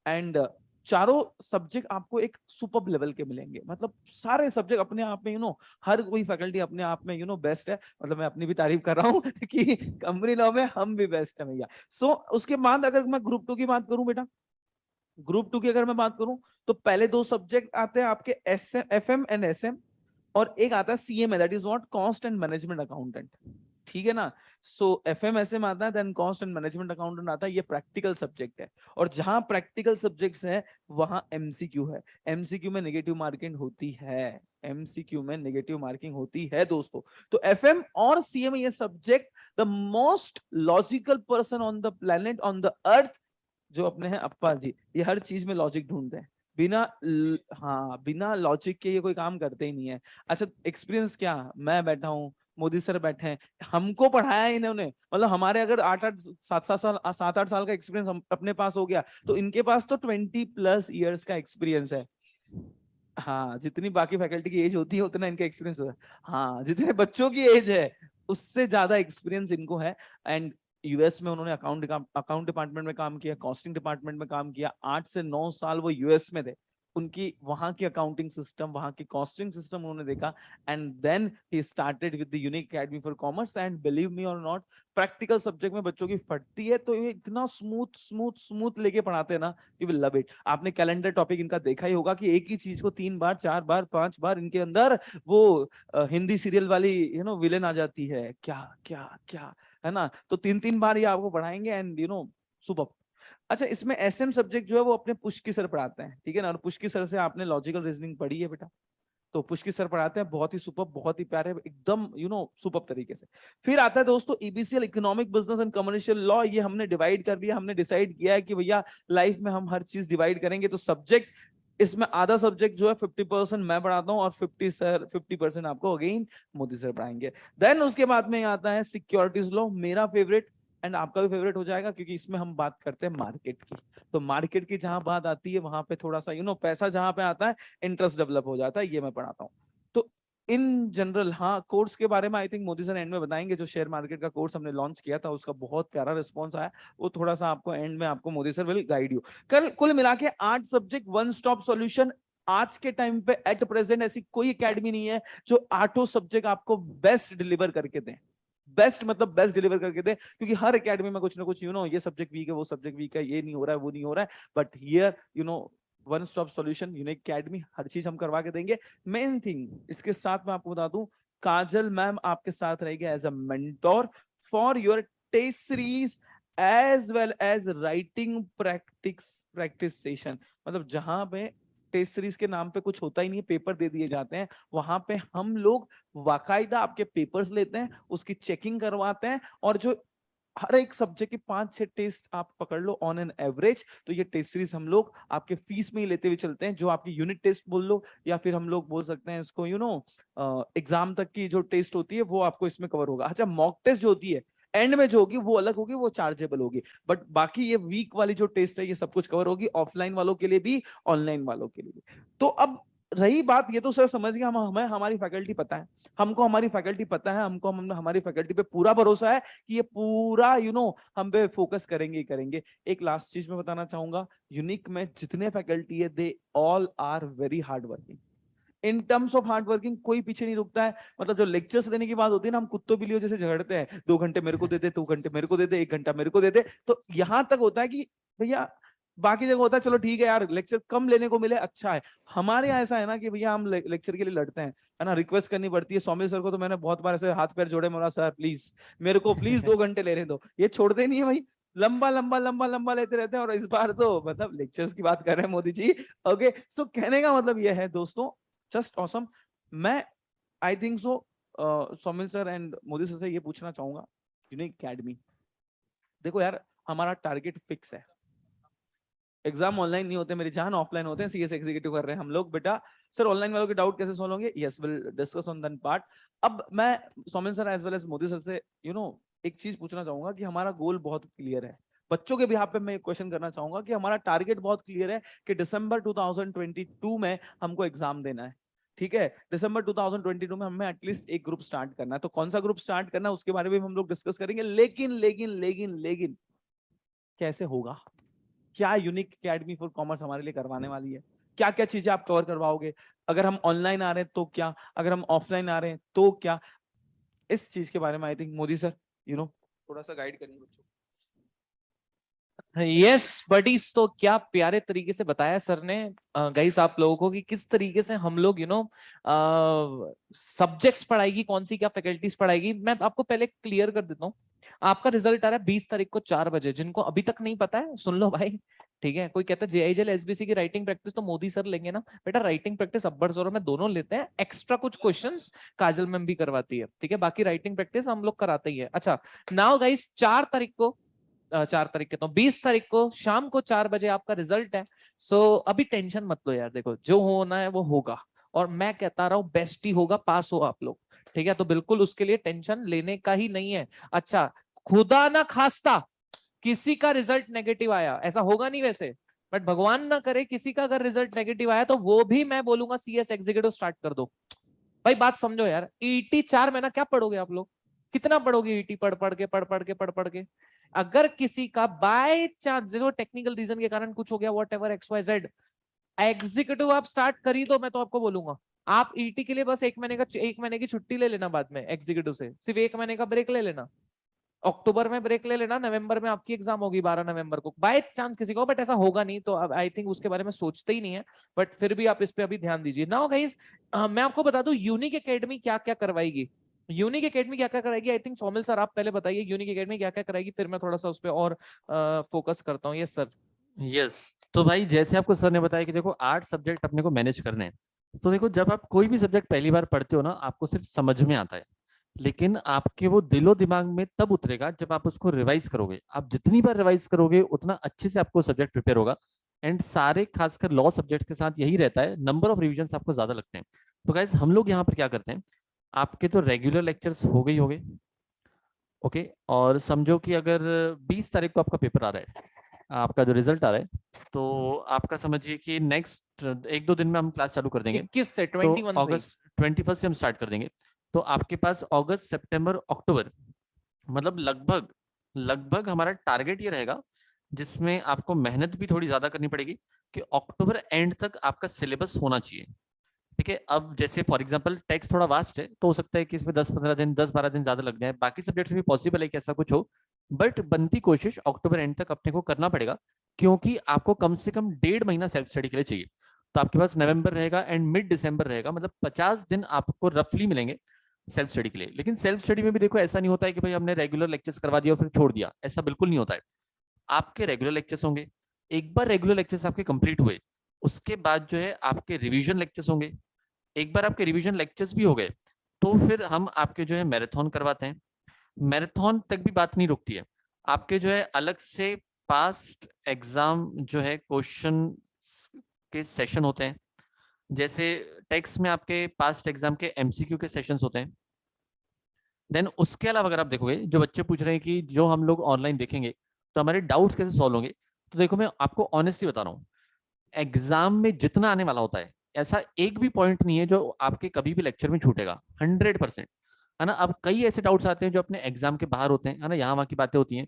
एंड चारों सब्जेक्ट आपको एक सुपर लेवल के मिलेंगे। मतलब सारे सब्जेक्ट अपने आप में हर कोई फैकल्टी अपने आप में बेस्ट है। मतलब मैं अपनी भी तारीफ कर रहा हूँ कि कंपनी लॉ में हम भी बेस्ट है भैया। सो उसके बाद अगर मैं ग्रुप 2 की बात करूं बेटा, ग्रुप 2 की अगर मैं बात करूं, तो पहले 2 सब्जेक्ट आते हैं आपके एफएम एंड एसएम, और एक आता है CMA, that is what, cost and management accountant, ठीक है ना। सो एफएमएसएम आता है, then cost and management accountant आता है। ये प्रैक्टिकल सब्जेक्ट है, और जहां प्रैक्टिकल सब्जेक्ट्स हैं वहां एमसीक्यू है। एमसीक्यू में नेगेटिव मार्किंग होती है, एमसीक्यू में नेगेटिव मार्किंग होती है दोस्तों। तो एफएम और सीएमए ये subject, the most logical person on the planet, on the earth, जो अपने हैं अप्पा जी, ये हर चीज में लॉजिक ढूंढते हैं। बिना लॉजिक के ये कोई काम करते ही नहीं है। अच्छा एक्सपीरियंस क्या, मैं बैठा हूँ, मोदी सर बैठे हैं, हमको पढ़ाया इन्होंने, मतलब हमारे अगर 7-8 साल का एक्सपीरियंस अपने पास हो गया, तो इनके पास तो 20+ ईयर्स का एक्सपीरियंस है। हाँ, जितनी बाकी फैकल्टी की एज होती है उतना इनका एक्सपीरियंस होता है। हाँ, जितने बच्चों की एज है उससे ज्यादा एक्सपीरियंस इनको है। एंड यूएस में उन्होंने अकाउंट डिपार्टमेंट में काम किया, कॉस्टिंग डिपार्टमेंट में काम किया, 8 से 9 साल वो यूएस में थे। उनकी वहां की अकाउंटिंग सिस्टम, वहां की कॉस्टिंग सिस्टम उन्होंने देखा, and then he started with the Unique Academy for Commerce. And believe me or not, practical subject में बच्चों की फटती है, तो ये इतना स्मूथ स्मूथ स्मूथ लेके पढ़ाते हैं ना, यू विल लव इट। आपने कैलेंडर टॉपिक इनका देखा ही होगा कि एक ही चीज को 3 बार 4 बार 5 बार इनके अंदर वो हिंदी सीरियल वाली विलेन आ जाती है, क्या क्या क्या, है ना। तो 3-3 बार ये आपको पढ़ाएंगे, एंड सुपर। अच्छा, इसमें एसएम सब्जेक्ट जो है वो अपने पुष्की सर पढ़ाते हैं, ठीक है ना। और पुष्की सर से आपने लॉजिकल रीजनिंग पढ़ी है बेटा, तो पुष्की सर पढ़ाते हैं, बहुत ही सुपर, बहुत ही प्यारे, एकदम सुपर तरीके से। फिर आता है दोस्तों EBCL, economic business and commercial law. ये हमने डिवाइड कर दिया, हमने डिसाइड किया है कि भैया लाइफ में हम हर चीज डिवाइड करेंगे। तो सब्जेक्ट, इसमें आधा सब्जेक्ट जो है 50% मैं पढ़ाता हूँ, और 50% आपको अगेन मोदी सर पढ़ाएंगे। देन उसके बाद में आता है सिक्योरिटीज लॉ, मेरा फेवरेट एंड आपका भी फेवरेट हो जाएगा, क्योंकि इसमें हम बात करते हैं मार्केट की। तो मार्केट की जहां बात आती है वहां पे थोड़ा सा पैसा जहां पे आता है, इंटरेस्ट डेवलप हो जाता है, ये मैं पढ़ाता हूँ। तो इन जनरल, हाँ, कोर्स के बारे में I think Modi sir and में बताएंगे। जो शेयर मार्केट का कोर्स हमने लॉन्च किया था उसका बहुत प्यारा रिस्पॉन्स आया, वो थोड़ा सा आपको एंड में आपको Modi sir will guide you. कल कुल मिला के 8 सब्जेक्ट, 1 स्टॉप सॉल्यूशन। आज के टाइम पे एट प्रेजेंट ऐसी कोई एकेडमी नहीं है जो 8 सब्जेक्ट आपको बेस्ट डिलीवर करके दें। बेस्ट मतलब बेस्ट डिलीवर करके दे, क्योंकि हर एकेडमी में कुछ ना कुछ ये सब्जेक्ट वीक है, वो सब्जेक्ट वीक है, ये नहीं हो रहा है, वो नहीं हो रहा है। But here one stop solution, unique academy, हर चीज हम करवा के देंगे। मेन थिंग इसके साथ मैं आपको बता दूं, काजल मैम आपके साथ रहेगी as a mentor for your test series as well as writing practice session. मतलब जहां पे टेस्ट सीरीज के नाम पे कुछ होता ही नहीं है, पेपर दे दिए जाते हैं। वहां पे हम लोग बाकायदा आपके पेपर्स लेते हैं, उसकी चेकिंग करवाते हैं, और जो हर एक सब्जेक्ट के 5-6 टेस्ट आप पकड़ लो ऑन एन एवरेज, तो ये टेस्ट सीरीज हम लोग आपके फीस में ही लेते हुए चलते हैं। जो आपकी यूनिट टेस्ट बोल लो, या फिर हम लोग बोल सकते हैं इसको एग्जाम तक की जो टेस्ट होती है वो आपको इसमें कवर होगा। अच्छा, मॉक टेस्ट जो होती है एंड में जो होगी वो अलग होगी, वो चार्जेबल होगी, बट बाकी ये वीक वाली जो टेस्ट है ये सब कुछ कवर होगी, ऑफलाइन वालों के लिए भी, ऑनलाइन वालों के लिए भी। तो अब रही बात, ये तो सर समझ गए, हमें हमारी फैकल्टी पता है, हमको हमारी फैकल्टी पता है, हमको हमारी फैकल्टी पे पूरा भरोसा है कि ये पूरा हम पे फोकस करेंगे ही करेंगे। एक लास्ट चीज मैं बताना चाहूंगा, यूनिक में जितने फैकल्टी है they all are very hard working. In terms of hard working कोई पीछे नहीं रुकता है। मतलब जो लेक्चर्स देने की बात होती है ना, हम कुत्तों बिल्लियों जैसे झगड़ते हैं, 2 घंटे मेरे को दे दे, 2 घंटे मेरे को दे दे, 1 घंटा मेरे को दे दे, तो यहां तक होता है कि भैया बाकी जगह होता है चलो ठीक है यार लेक्चर कम लेने को मिले अच्छा है, हमारे यहाँ ऐसा है ना कि भैया हम लेक्चर के लिए लड़ते हैं, है ना, रिक्वेस्ट करनी पड़ती है। सौम्य सर को तो मैंने बहुत बार ऐसे हाथ पैर जोड़े, बोला सर प्लीज मेरे को प्लीज 2 घंटे लेने दो, ये छोड़ते नहीं है भाई, लंबा लंबा लंबा लंबा लेते रहते हैं। और इस बार तो मतलब लेक्चर्स की बात कर रहे हैं मोदी जी। ओके, सो कहने का मतलब ये है दोस्तों, जस्ट ऑसम। मैं I think so Saumil sir and Modi sir से ये पूछना चाहूंगा, यूनिक एकेडमी, देखो यार हमारा टारगेट फिक्स है, एग्जाम ऑनलाइन नहीं होते मेरी जान, ऑफलाइन होते हैं, सीएस एग्जीक्यूटिव कर रहे हैं हम लोग। बेटा सर ऑनलाइन वालों के डाउट कैसे सॉल्व होंगे, yes will discuss on that part. अब मैं Saumil sir as well as Modi sir से एक चीज पूछना चाहूंगा कि हमारा गोल बहुत क्लियर है, बच्चों के बिहाफ पे मैं एक क्वेश्चन करना चाहूंगा कि हमारा टारगेट बहुत क्लियर है कि दिसंबर 2022 में हमको एग्जाम देना है, ठीक है, दिसंबर 2022 में हमें एटलीस्ट एक ग्रुप स्टार्ट करना है। तो कौन सा ग्रुप स्टार्ट करना है उसके बारे में हम लोग डिस्कस करेंगे, लेकिन लेकिन लेकिन लेकिन कैसे होगा, क्या यूनिक एकेडमी फॉर कॉमर्स हमारे लिए करवाने वाली है, क्या क्या चीजें आप कवर करवाओगे, अगर हम ऑनलाइन आ रहे हैं तो क्या, अगर हम ऑफलाइन आ रहे हैं तो क्या, इस चीज के बारे में आई थिंक मोदी सर थोड़ा सा गाइड करेंगे बच्चों। यस बडीज, तो क्या प्यारे तरीके से बताया सर ने गाइस आप लोगों को कि किस तरीके से हम लोग सब्जेक्ट्स पढ़ाएगी, कौन सी क्या फैकल्टीज पढ़ाएगी। मैं आपको पहले क्लियर कर देता हूँ, आपका रिजल्ट आ रहा है 20 तारीख को 4 बजे। जिनको अभी तक नहीं पता है सुन लो भाई, ठीक है। कोई कहता है जेआईजेल एसबीसी की राइटिंग प्रैक्टिस तो मोदी सर लेंगे ना, बेटा राइटिंग प्रैक्टिस अब्बर सर में दोनों लेते हैं, एक्स्ट्रा कुछ क्वेश्चंस काजल मैम भी करवाती है, ठीक है, बाकी राइटिंग प्रैक्टिस हम लोग कराते ही है। अच्छा नाउ गाइस 4 तारीख को 4 तारीख के तो 20 तारीख को शाम को 4 बजे आपका रिजल्ट है। सो अभी टेंशन मत लो यार, देखो जो होना है वो होगा, और मैं कहता रहा हूँ बेस्ट ही होगा, पास हो आप लोग, ठीक है। तो बिल्कुल उसके लिए टेंशन लेने का ही नहीं है। अच्छा खुदा ना खास्ता किसी का रिजल्ट नेगेटिव आया, ऐसा होगा नहीं वैसे, बट भगवान ना करे किसी का अगर रिजल्ट नेगेटिव आया तो वो भी मैं बोलूंगा सीएस एग्जीक्यूटिव स्टार्ट कर दो भाई। बात समझो यार, ईटी 4 महीना क्या पढ़ोगे आप लोग, कितना पढ़ोगे ईटी, पढ़ पढ़ के अगर किसी का बाय चांस देखो टेक्निकल रीजन के कारण कुछ हो गया, whatever X Y Z, executive आप स्टार्ट करी दो, मैं तो आपको बोलूंगा आप ईटी के लिए बस 1 महीने की छुट्टी ले लेना, बाद में एग्जीक्यूटिव से सिर्फ 1 महीने का ब्रेक ले लेना, अक्टूबर में ब्रेक ले लेना, नवंबर में आपकी एग्जाम होगी 12 नवंबर को, बाय चांस किसी को, बट ऐसा होगा नहीं तो अब आई थिंक उसके बारे में सोचते ही नहीं है, बट फिर भी आप इस पे अभी ध्यान दीजिए। नाउ गाइस मैं आपको बता दूं यूनिक एकेडमी क्या क्या करवाएगी, यूनिक एकेडमी क्या क्या कराएगी। आई थिंक सोमिल सर आप पहले बताइए यूनिक एकेडमी क्या क्या कराएगी, फिर मैं थोड़ा सा उस पर और फोकस करता हूँ। Yes sir. यस, तो भाई जैसे आपको सर ने बताया कि देखो 8 सब्जेक्ट अपने को मैनेज करने हैं, तो देखो जब आप कोई भी सब्जेक्ट पहली बार पढ़ते हो ना, आपको सिर्फ समझ में आता है, लेकिन आपके वो दिलो दिमाग में तब उतरेगा जब आप उसको रिवाइज करोगे। आप जितनी बार रिवाइज करोगे उतना अच्छे से आपको सब्जेक्ट प्रिपेयर होगा। एंड सारे खासकर लॉ सब्जेक्ट के साथ यही रहता है, नंबर ऑफ रिविजन आपको ज्यादा लगते हैं। तो गाइज हम लोग यहाँ पर क्या करते हैं, आपके तो रेगुलर लेक्चर्स हो गई होंगे, ओके, और समझो कि अगर 20 तारीख को आपका पेपर आ रहा है, आपका जो रिजल्ट आ रहा है, तो आपका समझिए कि नेक्स्ट 1-2 दिन में हम क्लास चालू कर देंगे। 21 से तो 21 से अगस्त 21 से हम स्टार्ट कर देंगे। तो आपके पास अगस्त सितंबर अक्टूबर, मतलब लगभग हमारा टारगेट ये रहेगा, जिसमें आपको मेहनत भी थोड़ी ज्यादा करनी पड़ेगी कि अक्टूबर एंड तक आपका सिलेबस होना चाहिए, ठीक है। अब जैसे फॉर एग्जांपल टेक्स्ट थोड़ा वास्ट है, तो हो सकता है कि इसमें 10-15 दिन 10-12 दिन ज्यादा लग जाए, बाकी सब्जेक्ट्स भी पॉसिबल है कि ऐसा कुछ हो, बट बनती कोशिश अक्टूबर एंड तक अपने को करना पड़ेगा, क्योंकि आपको कम से कम 1.5 महीना सेल्फ स्टडी के लिए चाहिए। तो आपके पास नवंबर रहेगा एंड मिड दिसंबर रहेगा, मतलब 50 दिन आपको रफली मिलेंगे सेल्फ स्टडी के लिए। लेकिन सेल्फ स्टडी में भी देखो ऐसा नहीं होता है कि भाई हमने रेगुलर लेक्चर्स करवा दिया और फिर छोड़ दिया, ऐसा बिल्कुल नहीं होता है। आपके रेगुलर लेक्चर्स होंगे, एक बार रेगुलर लेक्चर्स आपके कंप्लीट हुए उसके बाद जो है आपके रिवीजन लेक्चर्स होंगे। एक बार आपके रिवीजन लेक्चर्स भी हो गए तो फिर हम आपके जो है मैराथन करवाते हैं। मैराथन तक भी बात नहीं रुकती है, आपके जो है अलग से पास्ट एग्जाम जो है क्वेश्चन के सेशन होते हैं। जैसे टेक्स्ट में आपके पास्ट एग्जाम के एमसीक्यू के सेशंस होते हैं। देन उसके अलावा अगर आप देखोगे, जो बच्चे पूछ रहे हैं कि जो हम लोग ऑनलाइन देखेंगे तो हमारे डाउट्स कैसे सॉल्व होंगे, तो देखो मैं आपको ऑनेस्टली बता रहा हूँ, एग्जाम में जितना आने वाला होता है ऐसा एक भी पॉइंट नहीं है जो आपके कभी भी लेक्चर में छूटेगा, 100%। है ना। अब कई ऐसे डाउट्स आते हैं जो अपने एग्जाम के बाहर होते हैं, है ना, यहाँ वहाँ की बातें होती हैं,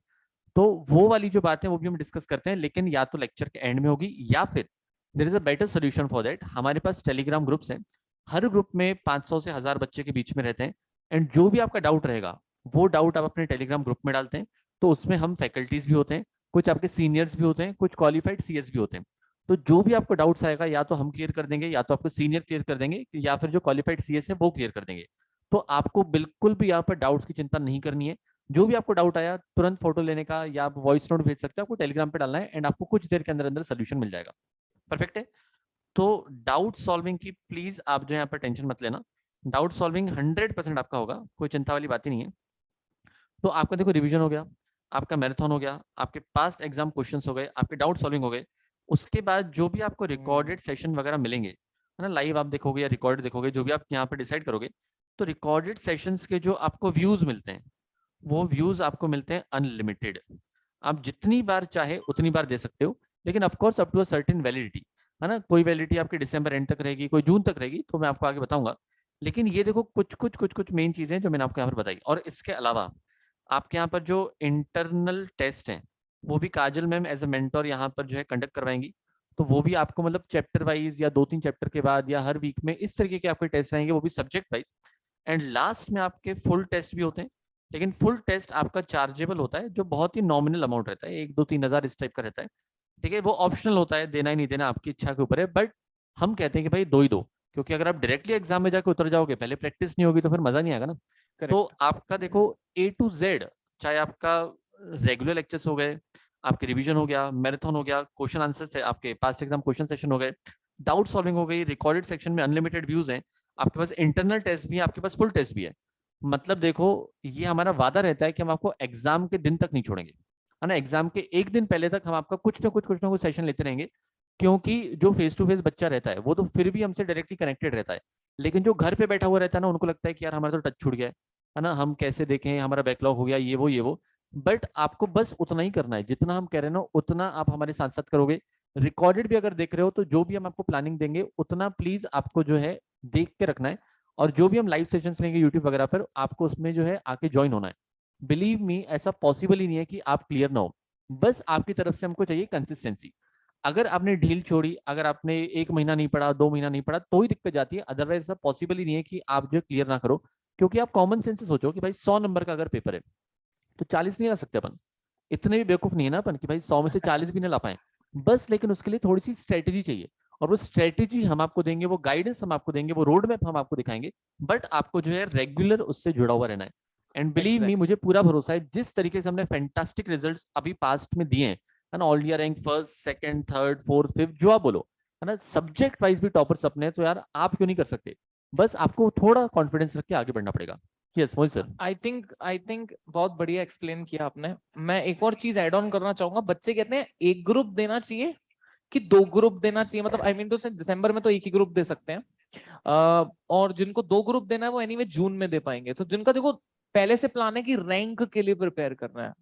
तो वो वाली जो बातें वो भी हम डिस्कस करते हैं, लेकिन या तो लेक्चर के एंड में होगी या फिर there is a better solution for that. हमारे पास टेलीग्राम ग्रुप्स हैं, हर ग्रुप में 500 से 1000 बच्चे के बीच में रहते हैं, एंड जो भी आपका डाउट रहेगा वो डाउट आप अपने टेलीग्राम ग्रुप में डालते हैं। तो उसमें हम फैकल्टीज भी होते हैं, कुछ आपके सीनियर्स भी होते हैं, कुछ क्वालिफाइड सीएस भी होते हैं। तो जो भी आपको डाउट्स आएगा या तो हम क्लियर कर देंगे या तो आपको सीनियर क्लियर कर देंगे या फिर जो क्वालिफाइड सीएस है वो क्लियर कर देंगे। तो आपको बिल्कुल भी यहाँ पर डाउट्स की चिंता नहीं करनी है। जो भी आपको डाउट आया तुरंत फोटो लेने का या आप वॉइस नोट भेज सकते हो, आपको टेलीग्राम पे डालना है एंड आपको कुछ देर के अंदर अंदर सोल्यूशन मिल जाएगा। परफेक्ट है। तो डाउट सॉल्विंग की प्लीज आप जो यहाँ पर टेंशन मत लेना, डाउट सॉल्विंग 100% आपका होगा, कोई चिंता वाली बात ही नहीं है। तो आपका देखो रिवीजन हो गया, आपका मैराथन हो गया, आपके पास्ट एग्जाम क्वेश्चंस हो गए, आपके डाउट सॉल्विंग हो गए। उसके बाद जो भी आपको रिकॉर्डेड सेशन वगैरह मिलेंगे, है ना, लाइव आप देखोगे या रिकॉर्ड देखोगे, जो भी आप यहाँ पर डिसाइड करोगे, तो रिकॉर्डेड सेशंस के जो आपको व्यूज मिलते हैं वो व्यूज आपको मिलते हैं अनलिमिटेड। आप जितनी बार चाहे उतनी बार दे सकते हो, लेकिन of course up to a certain validity, है ना। कोई वैलिडिटी आपकी दिसंबर एंड तक रहेगी, कोई जून तक रहेगी, तो मैं आपको आगे बताऊंगा। लेकिन ये देखो कुछ मेन चीजें जो मैंने आपको यहाँ पर बताई। और इसके अलावा आपके यहाँ पर जो इंटरनल टेस्ट हैं वो भी काजल मैम एज अ मेंटोर यहाँ पर जो है कंडक्ट करवाएंगी। तो वो भी आपको मतलब चैप्टर वाइज या 2-3 चैप्टर के बाद या हर वीक में इस तरीके के आपके टेस्ट रहेंगे, वो भी सब्जेक्ट वाइज। एंड लास्ट में आपके फुल टेस्ट भी होते हैं, लेकिन फुल टेस्ट आपका चार्जेबल होता है, जो बहुत ही नॉमिनल अमाउंट रहता है, 1-2-3 हज़ार इस टाइप का रहता है। ठीक है, वो ऑप्शनल होता है, देना ही नहीं देना आपकी इच्छा के ऊपर है, बट हम कहते हैं कि भाई दो ही दो, क्योंकि अगर आप डायरेक्टली एग्जाम में जाकर उतर जाओगे, पहले प्रैक्टिस नहीं होगी तो फिर मजा नहीं आएगा ना। तो आपका देखो A to Z, चाहे आपका रेगुलर लेक्चर्स हो गए, आपके रिवीजन हो गया, मैराथन हो गया, क्वेश्चन आंसर से आपके पास्ट एग्जाम क्वेश्चन सेशन हो गए, डाउट सॉल्विंग हो गई, रिकॉर्डेड सेक्शन में अनलिमिटेड व्यूज हैं, आपके पास इंटरनल टेस्ट भी है, आपके पास फुल टेस्ट भी है। मतलब देखो, ये हमारा वादा रहता है कि हम आपको एग्जाम के दिन तक नहीं छोड़ेंगे, है ना। एग्जाम के एक दिन पहले तक हम आपका कुछ ना कुछ सेशन लेते रहेंगे, क्योंकि जो फेस टू फेस बच्चा रहता है वो तो फिर भी हमसे डायरेक्टली कनेक्टेड रहता है, लेकिन जो घर पे बैठा हुआ रहता है ना, उनको लगता है कि यार हमारा तो टच छूट गया है ना, हम कैसे देखें, हमारा बैकलॉग हो गया, ये वो। बट आपको बस उतना ही करना है, जितना हम कह रहे हैं ना उतना आप हमारे साथ साथ करोगे। रिकॉर्डेड भी अगर देख रहे हो तो जो भी हम आपको प्लानिंग देंगे उतना प्लीज आपको जो है देख के रखना है, और जो भी हम लाइव सेशंस लेंगे यूट्यूब वगैरह पर, आपको उसमें जो है आके ज्वाइन होना है। बिलीव मी, ऐसा पॉसिबल ही नहीं है कि आप क्लियर ना हो, बस आपकी तरफ से हमको चाहिए कंसिस्टेंसी। अगर आपने ढील छोड़ी, अगर आपने 1 महीना नहीं पढ़ा, 2 महीना नहीं पढ़ा, तो ही दिक्कत जाती है, अदरवाइज सब पॉसिबल ही नहीं है कि आप जो क्लियर ना करो। क्योंकि आप कॉमन सेंस से सोचो कि भाई 100 नंबर का अगर पेपर है तो 40 नहीं ला सकते अपन, इतने भी बेवकूफ नहीं है ना अपन कि भाई 100 में से 40 भी ना ला पाए। बस लेकिन उसके लिए थोड़ी सी स्ट्रेटेजी चाहिए, और वो स्ट्रेटेजी हम आपको देंगे, वो गाइडेंस हम आपको देंगे, वो रोड मैप हम आपको दिखाएंगे, बट आपको जो है रेगुलर उससे जुड़ा हुआ रहना है। एंड बिलीव मी, मुझे पूरा भरोसा है, जिस तरीके से हमने फैंटास्टिक रिजल्ट्स अभी पास्ट में दिए हैं, है ना, all India rank 1st, 2nd, 3rd, 4th, 5th, जो आप बोलो, है ना, सब्जेक्ट वाइज भी टॉपर्स अपने, तो यार आप क्यों नहीं कर सकते। बस आपको थोड़ा कॉन्फिडेंस रख के आगे बढ़ना पड़ेगा। Yes Mohit sir. I think बहुत बढ़िया एक्सप्लेन किया आपने। मैं एक और चीज ऐड ऑन करना चाहूंगा। बच्चे कहते हैं एक ग्रुप देना चाहिए कि 2 ग्रुप देना चाहिए, मतलब आई मीन तो दिसंबर में तो एक ही ग्रुप दे सकते हैं, और जिनको 2 ग्रुप देना है वो एनीवे जून में दे पाएंगे। तो जिनका देखो पहले से प्लान है कि रैंक के लिए प्रिपेयर करना है,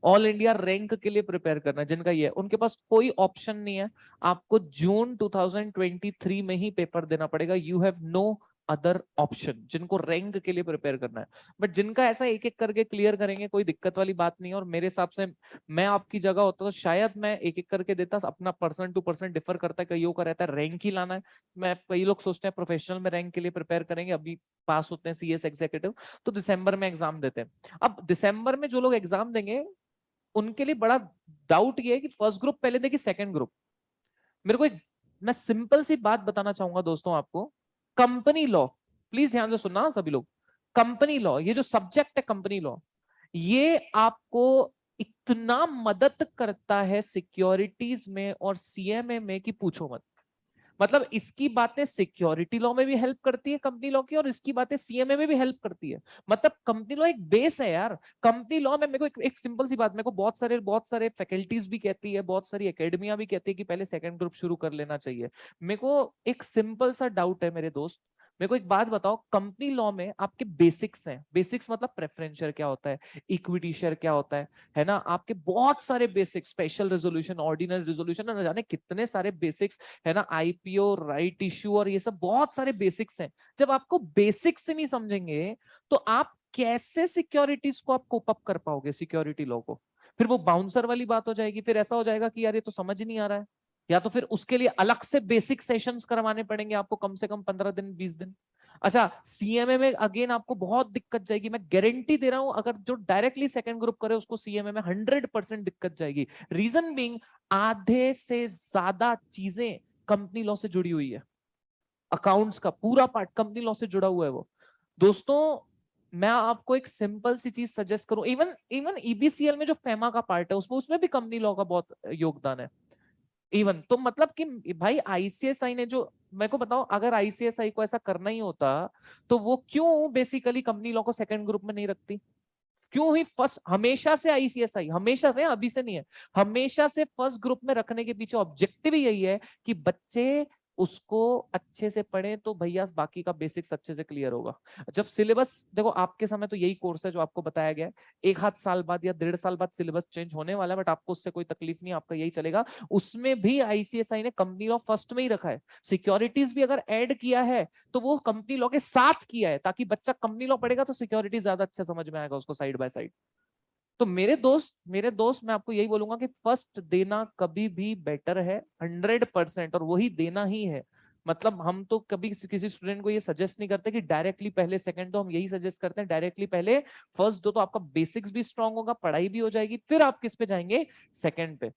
ऑल इंडिया रैंक के लिए प्रिपेयर करना है, जिनका ये है, उनके पास कोई ऑप्शन नहीं है, आपको जून 2023 में ही पेपर देना पड़ेगा। You have no other option, जिनको रैंक के लिए प्रिपेयर करना है। बट जिनका ऐसा एक एक करके क्लियर करेंगे, कोई दिक्कत वाली बात नहीं है। और मेरे हिसाब से मैं आपकी जगह होता तो शायद मैं एक एक करके देता, अपना पर्सन टू पर्सन डिफर करता है, कईयों का रहता है रैंक ही लाना है। मैं कई लोग सोचते हैं प्रोफेशनल में रैंक के लिए प्रिपेयर करेंगे, अभी पास होते हैं सीएस एग्जीक्यूटिव तो दिसंबर में एग्जाम देते हैं। अब दिसंबर में जो लोग एग्जाम देंगे उनके लिए बड़ा डाउट ये है कि फर्स्ट ग्रुप पहले देगी सेकंड ग्रुप। मेरे को मैं सिंपल सी बात बताना चाहूंगा दोस्तों आपको, कंपनी लॉ, प्लीज ध्यान से सुनना सभी लोग। कंपनी लॉ, ये जो सब्जेक्ट है कंपनी लॉ, ये आपको इतना मदद करता है सिक्योरिटीज में और सीएमए में कि पूछो मत। मतलब इसकी बातें सिक्योरिटी लॉ में भी हेल्प करती है कंपनी लॉ की, और इसकी बातें सीएमए में भी हेल्प करती है। मतलब कंपनी लॉ एक बेस है यार। कंपनी लॉ में मेरे को एक सिंपल सी बात, मेरे को बहुत सारे फैकल्टीज भी कहती है, बहुत सारी एकेडमियां भी कहती है कि पहले सेकंड ग्रुप शुरू कर लेना चाहिए। मेरे को एक सिंपल सा डाउट है मेरे दोस्त, मेरे को एक बात बताओ, कंपनी लॉ में आपके बेसिक्स हैं, बेसिक्स मतलब प्रेफरेंस शेयर क्या होता है, इक्विटी शेयर क्या होता है ना, आपके बहुत सारे basics, special resolution, ordinary resolution, न जाने कितने सारे बेसिक्स है ना, आईपीओ, राइट इश्यू, और ये सब बहुत सारे बेसिक्स हैं। जब आपको बेसिक्स से नहीं समझेंगे तो आप कैसे सिक्योरिटीज को आप कोप अप कर पाओगे, सिक्योरिटी लॉ को? फिर वो बाउंसर वाली बात हो जाएगी, फिर ऐसा हो जाएगा कि यार ये तो समझ नहीं आ रहा है, या तो फिर उसके लिए अलग से बेसिक सेशंस करवाने पड़ेंगे आपको, कम से कम 15 दिन 20 दिन। अच्छा, सीएमए में अगेन आपको बहुत दिक्कत जाएगी, मैं गारंटी दे रहा हूं, अगर जो डायरेक्टली सेकंड ग्रुप करे उसको सीएमए में 100% दिक्कत जाएगी। रीजन बीइंग, आधे से ज्यादा चीजें कंपनी लॉ से जुड़ी हुई है, अकाउंट्स का पूरा पार्ट कंपनी लॉ से जुड़ा हुआ है वो। दोस्तों मैं आपको एक सिंपल सी चीज सजेस्ट करूं, इवन इवन ईबीसीएल में जो फेमा का पार्ट है उसमें भी कंपनी लॉ का बहुत योगदान है। इवन तो मतलब कि भाई आईसीएसआई ने जो, मेरे को बताओ, अगर आईसीएसआई को ऐसा करना ही होता तो वो क्यों बेसिकली कंपनी लॉ को सेकंड ग्रुप में नहीं रखती? क्यों ही फर्स्ट, हमेशा से आईसीएसआई, हमेशा से, अभी से नहीं है, हमेशा से फर्स्ट ग्रुप में रखने के पीछे ऑब्जेक्टिव ही यही है कि बच्चे उसको अच्छे से पढ़े तो भैया बाकी का बेसिक्स अच्छे से क्लियर होगा। जब सिलेबस देखो, आपके समय तो यही कोर्स है जो आपको बताया गया है, एक आध साल बाद या 1.5 साल बाद सिलेबस चेंज होने वाला है, बट आपको उससे कोई तकलीफ नहीं, आपका यही चलेगा। उसमें भी आईसीएसआई ने कंपनी लॉ फर्स्ट में ही रखा है, सिक्योरिटीज भी अगर ऐड किया है तो वो कंपनी लॉ के साथ किया है, ताकि बच्चा कंपनी लॉ पढ़ेगा तो सिक्योरिटी ज्यादा अच्छा समझ में आएगा उसको साइड बाय साइड। तो मेरे दोस्त मैं आपको यही बोलूंगा कि फर्स्ट देना कभी भी बेटर है 100%, और वही देना ही है। मतलब हम तो कभी किसी स्टूडेंट को ये सजेस्ट नहीं करते कि डायरेक्टली पहले सेकंड दो, हम यही सजेस्ट करते हैं डायरेक्टली पहले फर्स्ट दो, तो आपका बेसिक्स भी स्ट्रांग होगा, पढ़ाई भी हो जाएगी, फिर आप किस पे जाएंगे, सेकंड पे।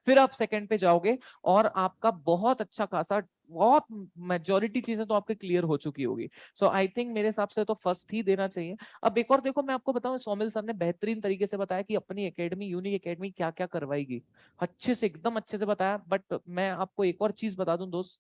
फिर आप सेकंड पे जाओगे और आपका बहुत अच्छा खासा, बहुत मेजोरिटी चीजें तो आपके क्लियर हो चुकी होगी। सो आई थिंक मेरे हिसाब से तो फर्स्ट ही देना चाहिए। अब एक और देखो, मैं आपको बताऊं, सौमिल सर ने बेहतरीन तरीके से बताया कि अपनी एकेडमी, यूनिक एकेडमी क्या क्या करवाएगी, अच्छे से, एकदम अच्छे से बताया। बट मैं आपको एक और चीज बता दूं दोस्त,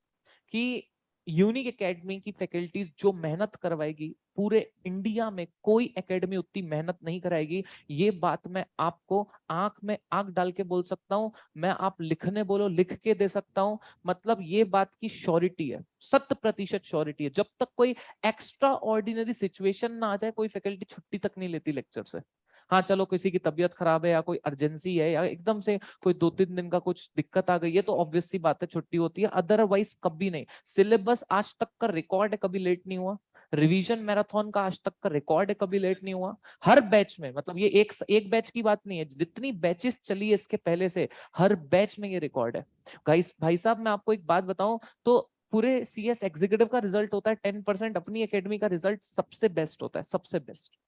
कि यूनिक एकेडमी की फैकल्टीज जो मेहनत करवाएगी, पूरे इंडिया में कोई एकेडमी उतनी मेहनत नहीं कराएगी। ये बात मैं आपको आंख में आंख डाल के बोल सकता हूं, मैं, आप लिखने बोलो लिख के दे सकता हूं। मतलब ये बात की श्योरिटी है, 100% श्योरिटी है। जब तक कोई एक्स्ट्रा ऑर्डिनरी सिचुएशन ना आ जाए, कोई फैकल्टी छुट्टी तक नहीं लेती लेक्चर से। हाँ चलो, किसी की तबीयत खराब है या कोई अर्जेंसी है या एकदम से कोई 2-3 दिन का कुछ दिक्कत आ गई है तो ऑब्वियस सी बात है छुट्टी होती है, अदरवाइज कभी नहीं। सिलेबस आज तक का रिकॉर्ड है, कभी लेट नहीं हुआ। रिवीजन मैराथन का आज तक का रिकॉर्ड है, कभी लेट नहीं हुआ। हर बैच में, मतलब ये एक बैच की बात नहीं है, जितनी बैचेस चली है इसके पहले से, हर बैच में ये रिकॉर्ड है। गाइस, भाई साहब मैं आपको एक बात बताऊं, तो पूरे सीएस एग्जीक्यूटिव का रिजल्ट होता है 10%, अपनी एकेडमी का रिजल्ट सबसे बेस्ट होता है, सबसे बेस्ट,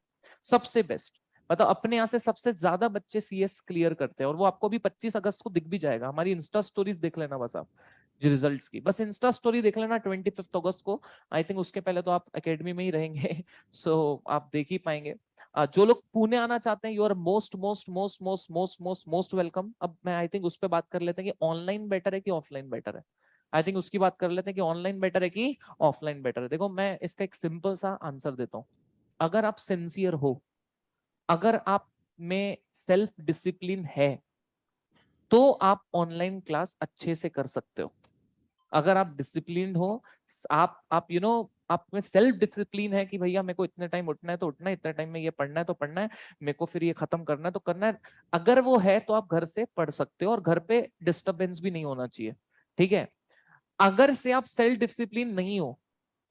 सबसे बेस्ट। मतलब अपने यहाँ से सबसे ज्यादा बच्चे सीएस क्लियर करते हैं, और वो आपको भी 25 अगस्त को दिख भी जाएगा। हमारी इंस्टा स्टोरीज देख लेना बस आप, जो रिजल्ट्स की, बस इंस्टा स्टोरी देख लेना 25 अगस्त को। आई थिंक उसके पहले तो आप एकेडमी में ही रहेंगे सो आप देख ही पाएंगे। जो लोग पुणे आना चाहते हैं, you are most most most most most most most welcome. अब मैं आई थिंक उस पर बात कर लेते हैं कि ऑनलाइन बेटर है कि ऑफलाइन बेटर है। आई थिंक उसकी बात कर लेते हैं कि ऑनलाइन बेटर है कि ऑफलाइन बेटर है। देखो मैं इसका एक सिंपल सा आंसर देता हूँ। अगर आप सिंसियर हो, अगर आप में सेल्फ डिसिप्लिन है, तो आप ऑनलाइन क्लास अच्छे से कर सकते हो। अगर आप डिसिप्लिन हो, आप आप में सेल्फ डिसिप्लिन है कि भैया मेरे को इतने टाइम उठना है तो उठना है, इतने टाइम में ये पढ़ना है तो पढ़ना है, मेरे को फिर ये खत्म करना है तो करना है, अगर वो है तो आप घर से पढ़ सकते हो, और घर पे डिस्टरबेंस भी नहीं होना चाहिए। ठीक है। अगर से आप सेल्फ डिसिप्लिन नहीं हो,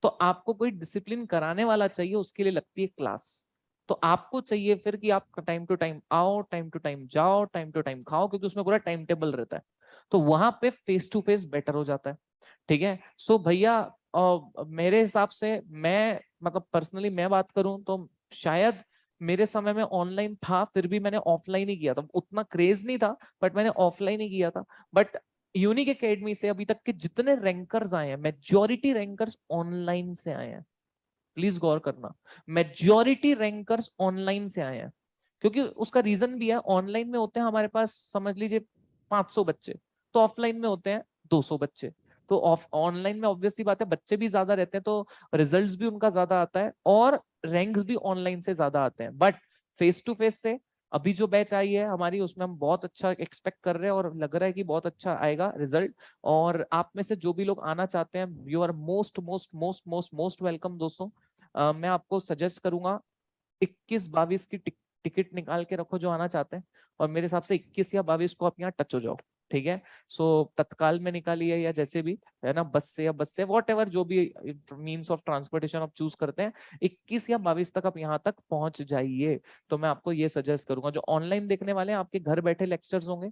तो आपको कोई डिसिप्लिन कराने वाला चाहिए, उसके लिए लगती है क्लास। तो आपको चाहिए फिर कि आप टाइम टू टाइम आओ, टाइम टू टाइम जाओ, टाइम टू टाइम खाओ, क्योंकि उसमें पूरा टाइम टेबल रहता है। तो वहां पे फेस टू फेस बेटर हो जाता है। ठीक है। सो भैया मेरे हिसाब से, मैं मतलब पर्सनली मैं बात करूं तो शायद मेरे समय में ऑनलाइन था, फिर भी मैंने ऑफलाइन ही किया था, उतना क्रेज नहीं था, बट मैंने ऑफलाइन ही किया था। बट यूनिक एकेडमी से अभी तक के जितने रैंकर्स आए हैं, मेजॉरिटी रैंकर्स ऑनलाइन से आए हैं। प्लीज गौर करना, मेजॉरिटी रैंकर्स ऑनलाइन से आए हैं। क्योंकि उसका रीजन भी है, ऑनलाइन में होते हैं हमारे पास समझ लीजिए 500 बच्चे, तो ऑफलाइन में होते हैं 200 बच्चे। तो ऑफ ऑनलाइन में ऑब्वियसली बात है बच्चे भी ज्यादा रहते हैं तो रिजल्ट्स भी उनका ज्यादा आता है और रैंक्स भी ऑनलाइन से ज्यादा आते हैं। बट फेस टू फेस से अभी जो बैच आई है हमारी उसमें हम बहुत अच्छा एक्सपेक्ट कर रहे हैं और लग रहा है कि बहुत अच्छा आएगा रिजल्ट। और आप में से जो भी लोग आना चाहते हैं you are most most most most most welcome दोस्तों। मैं आपको सजेस्ट करूंगा 21-22 की टिकट निकाल के रखो जो आना चाहते हैं और मेरे हिसाब से 21 या 22 को आप यहाँ टच हो जाओ, ठीक है। सो तत्काल में निकालिए या जैसे भी है ना, बस से या बस से वॉट एवर जो भी मीन्स ऑफ ट्रांसपोर्टेशन आप चूज करते हैं 21 या 22 तक आप यहाँ तक पहुंच जाइए। तो मैं आपको ये सजेस्ट करूंगा। जो ऑनलाइन देखने वाले हैं आपके घर बैठे लेक्चर्स होंगे,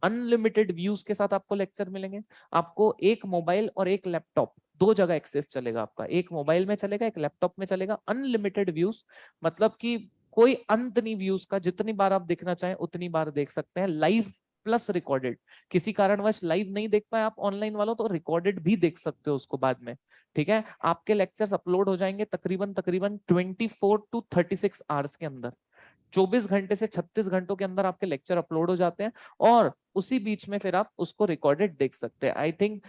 अनलिमिटेड व्यूज के साथ आपको लेक्चर मिलेंगे। आपको एक मोबाइल और एक लैपटॉप दो जगह एक्सेस चलेगा आपका, एक मोबाइल में चलेगा एक लैपटॉप में चलेगा, अनलिमिटेड व्यूज मतलब कि कोई अंत नहीं व्यूज का, जितनी बार आप देखना चाहें उतनी बार देख सकते हैं, लाइव प्लस रिकॉर्डेड। किसी कारणवश लाइव नहीं देख पाए आप ऑनलाइन वालों तो रिकॉर्डेड भी देख सकते हो उसको बाद में, ठीक है। आपके लेक्चर्स अपलोड हो जाएंगे तकरीबन 24 to 36 आवर्स के अंदर, 24 घंटे से 36 घंटों के अंदर आपके लेक्चर अपलोड हो जाते हैं और उसी बीच में फिर आप उसको रिकॉर्डेड देख सकते हैं। आई थिंक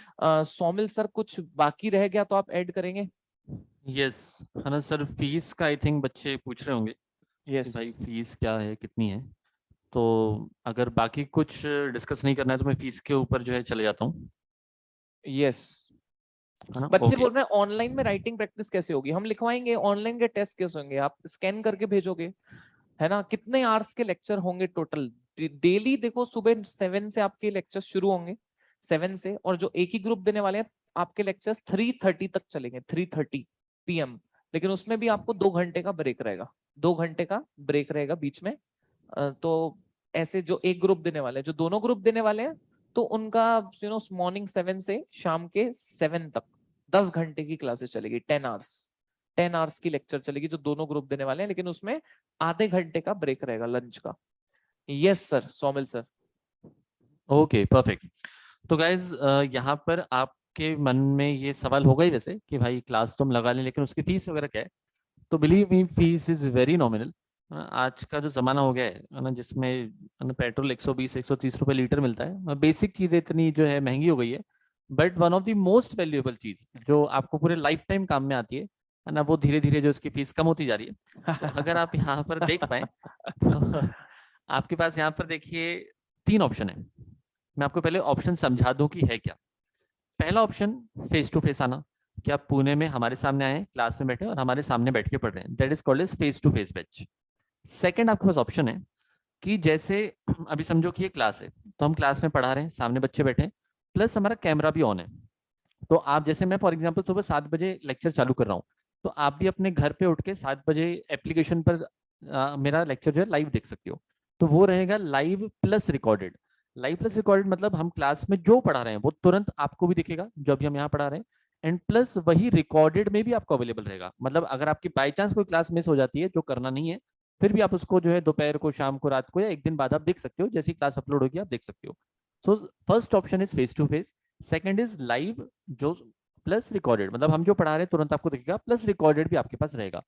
सोमिल सर कुछ बाकी रह गया तो आप ऐड करेंगे। यस है ना सर, फीस का आई थिंक बच्चे पूछ रहे होंगे कि यस भाई फीस क्या है, कितनी है। तो अगर बाकी कुछ डिस्कस नहीं करना है तो मैं फीस के ऊपर जो है चले जाता हूँ, यस। है ना। बच्चे ओके, बोल रहे हैं ऑनलाइन में राइटिंग प्रैक्टिस कैसे होगी, हम लिखवाएंगे। ऑनलाइन के टेस्ट कैसे होंगे, आप स्कैन करके भेजोगे है ना। कितने आवर्स के लेक्चर होंगे टोटल डेली? देखो सुबह 7 से आपके लेक्चर शुरू होंगे 7 से, और जो एक ही ग्रुप देने वाले हैं आपके लेक्चर्स 3:30 तक चलेंगे, 3:30 PM। लेकिन उसमें भी आपको 2 घंटे का ब्रेक रहेगा, 2 घंटे का ब्रेक रहेगा बीच में। तो ऐसे जो एक ग्रुप देने वाले हैं, जो दोनों ग्रुप देने वाले हैं तो उनका मॉर्निंग 7 से शाम के 7 तक 10 घंटे की क्लासेस चलेगी, 10 आवर्स की लेक्चर चलेगी जो दोनों ग्रुप देने वाले हैं, लेकिन उसमें आधे घंटे का ब्रेक रहेगा लंच का। Yes sir, Somil sir. Okay perfect. तो गाइज यहाँ पर आपके मन में ये सवाल होगा ही वैसे कि भाई क्लास तो हम लगा लें लेकिन उसकी फीस वगैरह क्या है। तो believe me fees is very nominal. आज का जो जमाना हो गया है ना, जिसमें पेट्रोल 120-130 रुपए लीटर मिलता है, बेसिक चीजें इतनी जो है महंगी हो गई है। But one of the most valuable चीज जो आपको पूरे लाइफ टाइम काम में आती है ना, वो धीरे धीरे जो उसकी फीस कम होती जा रही है। तो अगर आप यहाँ पर देख पाए तो आपके पास यहाँ पर देखिए 3 ऑप्शन है। मैं आपको पहले ऑप्शन समझा दूं कि है क्या। पहला ऑप्शन फेस टू फेस आना, कि आप पुणे में हमारे सामने आए, क्लास में बैठे और हमारे सामने बैठ के पढ़ रहे हैं, that is called as face to face batch. Second आपके पास ऑप्शन है कि जैसे अभी समझो कि ये क्लास है, तो हम क्लास में पढ़ा रहे हैं, सामने बच्चे बैठे हैं, प्लस हमारा कैमरा भी ऑन है। तो आप जैसे मैं फॉर एग्जाम्पल सुबह 7 बजे लेक्चर चालू कर रहा हूँ, तो आप भी अपने घर पे उठ के 7 बजे एप्लीकेशन पर मेरा लेक्चर जो है लाइव देख सकते हो। तो वो रहेगा live plus recorded. Live plus recorded मतलब हम क्लास में जो पढ़ा रहे हैं वो तुरंत आपको भी दिखेगा जो अभी हम यहाँ पढ़ा रहे हैं, एंड प्लस वही रिकॉर्डेड में भी आपको अवेलेबल रहेगा। मतलब अगर आपकी बाई चांस कोई क्लास मिस हो जाती है, जो करना नहीं है, फिर भी आप उसको जो है दोपहर को, शाम को, रात को या एक दिन बाद आप देख सकते हो, जैसी क्लास अपलोड होगी आप देख सकते हो। So first option is face to face, second is live जो प्लस रिकॉर्डेड, मतलब हम जो पढ़ा रहे हैं तुरंत आपको दिखेगा, प्लस रिकॉर्डेड भी आपके पास रहेगा।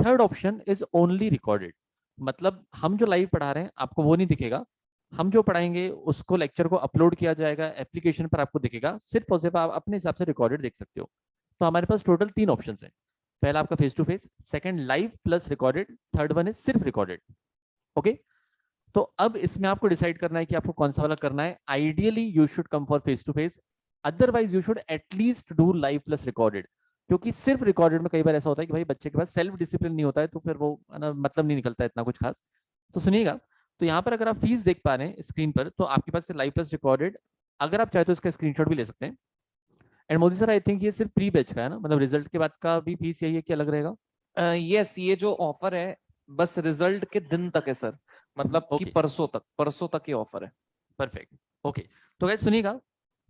Third option is only recorded, मतलब हम जो लाइव पढ़ा रहे हैं आपको वो नहीं दिखेगा, हम जो पढ़ाएंगे उसको लेक्चर को अपलोड किया जाएगा एप्लीकेशन पर, आपको दिखेगा, सिर्फ और सिर्फ आप अपने हिसाब से रिकॉर्डेड देख सकते हो। तो हमारे पास टोटल 3 ऑप्शन है। पहला आपका face to face, second live plus recorded, third one is सिर्फ रिकॉर्डेड। ओके, तो अब इसमें आपको डिसाइड करना है कि आपको कौन सा वाला करना है। Ideally you should come for face to face, otherwise you should at least do live plus recorded, क्योंकि सिर्फ रिकॉर्डेड में कई बार ऐसा होता है कि भाई बच्चे के पास सेल्फ डिसिप्लिन नहीं होता है, तो फिर वो मतलब नहीं निकलता है इतना कुछ खास। तो सुनिएगा, तो यहाँ पर अगर आप फीस देख पा रहे हैं स्क्रीन पर, तो आपके पास लाइव प्लस रिकॉर्डेड, अगर आप चाहे तो इसका स्क्रीनशॉट भी ले सकते हैं। And Modi sir I think ये सिर्फ प्री बैच का है ना, मतलब रिजल्ट के बाद का भी फीस यही है कि अलग रहेगा? यस, ये जो ऑफर है बस रिजल्ट के दिन तक है सर, मतलब कि Okay. परसों तक ये ऑफर है। Perfect, okay. तो गाइस सुनिएगा,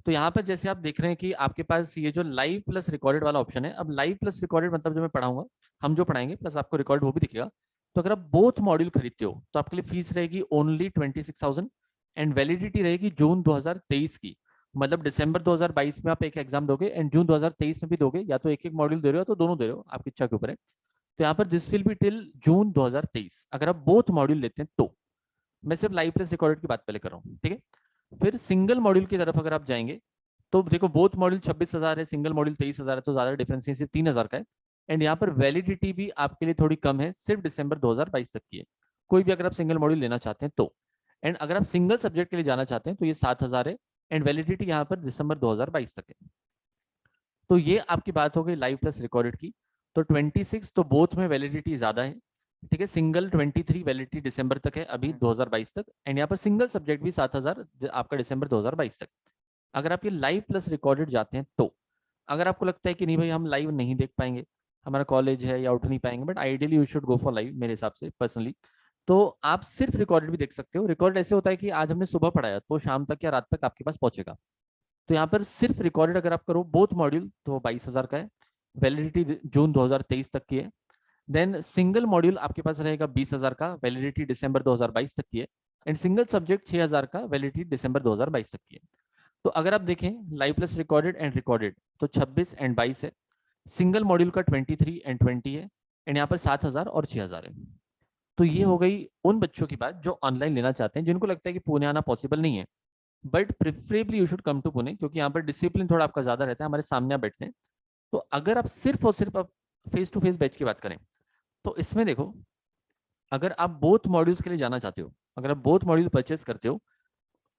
तो यहाँ पर जैसे आप देख रहे हैं कि आपके पास ये जो लाइव प्लस रिकॉर्डेड वाला ऑप्शन है, अब लाइव प्लस रिकॉर्डेड मतलब जो मैं पढ़ाऊंगा, हम जो पढ़ाएंगे प्लस आपको रिकॉर्ड वो भी दिखेगा। तो अगर आप बोथ मॉड्यूल खरीदते हो तो आपके लिए फीस रहेगी ओनली 26,000, एंड वैलिडिटी रहेगी जून 2023 की। मतलब दिसंबर 2022 में आप एक एग्जाम दोगे एंड जून 2023 में भी दोगे, या तो एक एक मॉड्यूल दे रहे हो तो दोनों दे रहे हो, आपकी इच्छा के ऊपर है। तो यहाँ पर this will be till June 2023 अगर आप बोथ मॉड्यूल लेते हैं तो। मैं सिर्फ लाइव प्लस रिकॉर्डेड की बात पहले कर रहा हूँ, ठीक है। फिर सिंगल मॉड्यूल की तरफ अगर आप जाएंगे तो देखो बोथ मॉड्यूल 26,000 है, सिंगल मॉड्यूल 23,000 है, तो ज्यादा डिफरेंस नहीं, सिर्फ 3,000 का है। एंड यहाँ पर वैलिडिटी भी आपके लिए थोड़ी कम है, सिर्फ दिसंबर 2022 तक की है, कोई भी अगर आप सिंगल मॉड्यूल लेना चाहते हैं तो। एंड अगर आप सिंगल सब्जेक्ट के लिए जाना चाहते हैं तो ये 7,000 है, एंड वैलिडिटी यहाँ पर दिसंबर 2022 तक है। तो ये आपकी बात हो गई लाइव प्लस रिकॉर्डेड की। तो 26 तो बोथ में वैलिडिटी ज्यादा है, ठीक है। सिंगल 23 वैलिडिटी दिसंबर तक है अभी 2022 तक, एंड यहाँ पर सिंगल सब्जेक्ट भी 7,000 आपका दिसंबर 2022 तक। अगर आप ये लाइव प्लस रिकॉर्डेड जाते हैं तो अगर आपको लगता है कि नहीं भाई हम लाइव नहीं देख पाएंगे, हमारा कॉलेज है या उठ नहीं पाएंगे, but ideally you should go for live मेरे हिसाब से पर्सनली, तो आप सिर्फ रिकॉर्डेड भी देख सकते हो। रिकॉर्ड ऐसे होता है कि आज हमने सुबह पढ़ाया तो शाम तक या रात तक आपके पास पहुंचेगा। तो यहाँ पर सिर्फ रिकॉर्डेड अगर आप करो बोथ मॉड्यूल तो 22,000 का है, वैलिडिटी जून 2023 तक की है। देन सिंगल मॉड्यूल आपके पास रहेगा 20,000 का, वैलिडिटी दिसंबर 2022 तक की है। एंड सिंगल सब्जेक्ट 6,000 का, वैलिडिटी दिसंबर 2022 तक की है। तो अगर आप देखें live plus recorded and recorded तो 26 एंड 22 है, सिंगल मॉड्यूल का 23 एंड 20 है, एंड यहाँ पर 7,000 और 6,000 है। तो ये हो गई उन बच्चों की बात जो ऑनलाइन लेना चाहते हैं, जिनको लगता है कि पुणे आना पॉसिबल नहीं है, but preferably you should come to Pune, क्योंकि यहाँ पर डिसिप्लिन थोड़ा आपका ज्यादा रहता है, हमारे सामने आप बैठते हैं। तो अगर आप सिर्फ और सिर्फ आप फेस टू फेस बैच की बात करें तो इसमें देखो, अगर आप बोथ मॉड्यूल्स के लिए जाना चाहते हो, अगर आप बोथ मॉड्यूल परचेस करते हो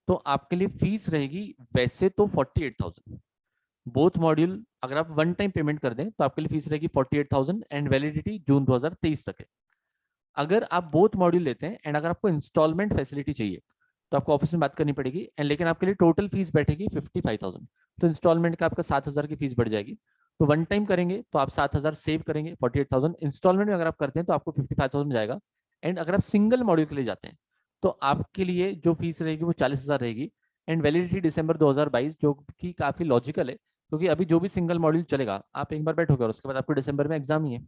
तो आपके लिए फीस रहेगी वैसे तो 48,000 बोथ मॉड्यूल। अगर आप वन टाइम पेमेंट कर दें तो आपके लिए फीस रहेगी 48,000 एंड वैलिडिटी जून 2023 तक है। अगर आप बोथ मॉड्यूल लेते हैं एंड अगर आपको इंस्टॉलमेंट फैसिलिटी चाहिए तो आपको ऑफिस में बात करनी पड़ेगी, एंड लेकिन आपके लिए टोटल फीस बैठेगी 55,000। तो इंस्टॉलमेंट का आपका 7,000 की फीस बढ़ जाएगी। तो वन टाइम करेंगे तो आप 7,000 सेव करेंगे, 48,000 इंस्टॉलमेंट में अगर आप करते हैं तो आपको 55,000 जाएगा। एंड अगर आप सिंगल मॉड्यूल के लिए जाते हैं तो आपके लिए जो फीस रहेगी वो 40,000 रहेगी, एंड वैलिडिटी दिसंबर 2022, जो कि काफी लॉजिकल है, क्योंकि अभी जो भी सिंगल मॉड्यूल चलेगा आप एक बार बैठोगे और उसके बाद आपको दिसंबर में एग्जाम ही है,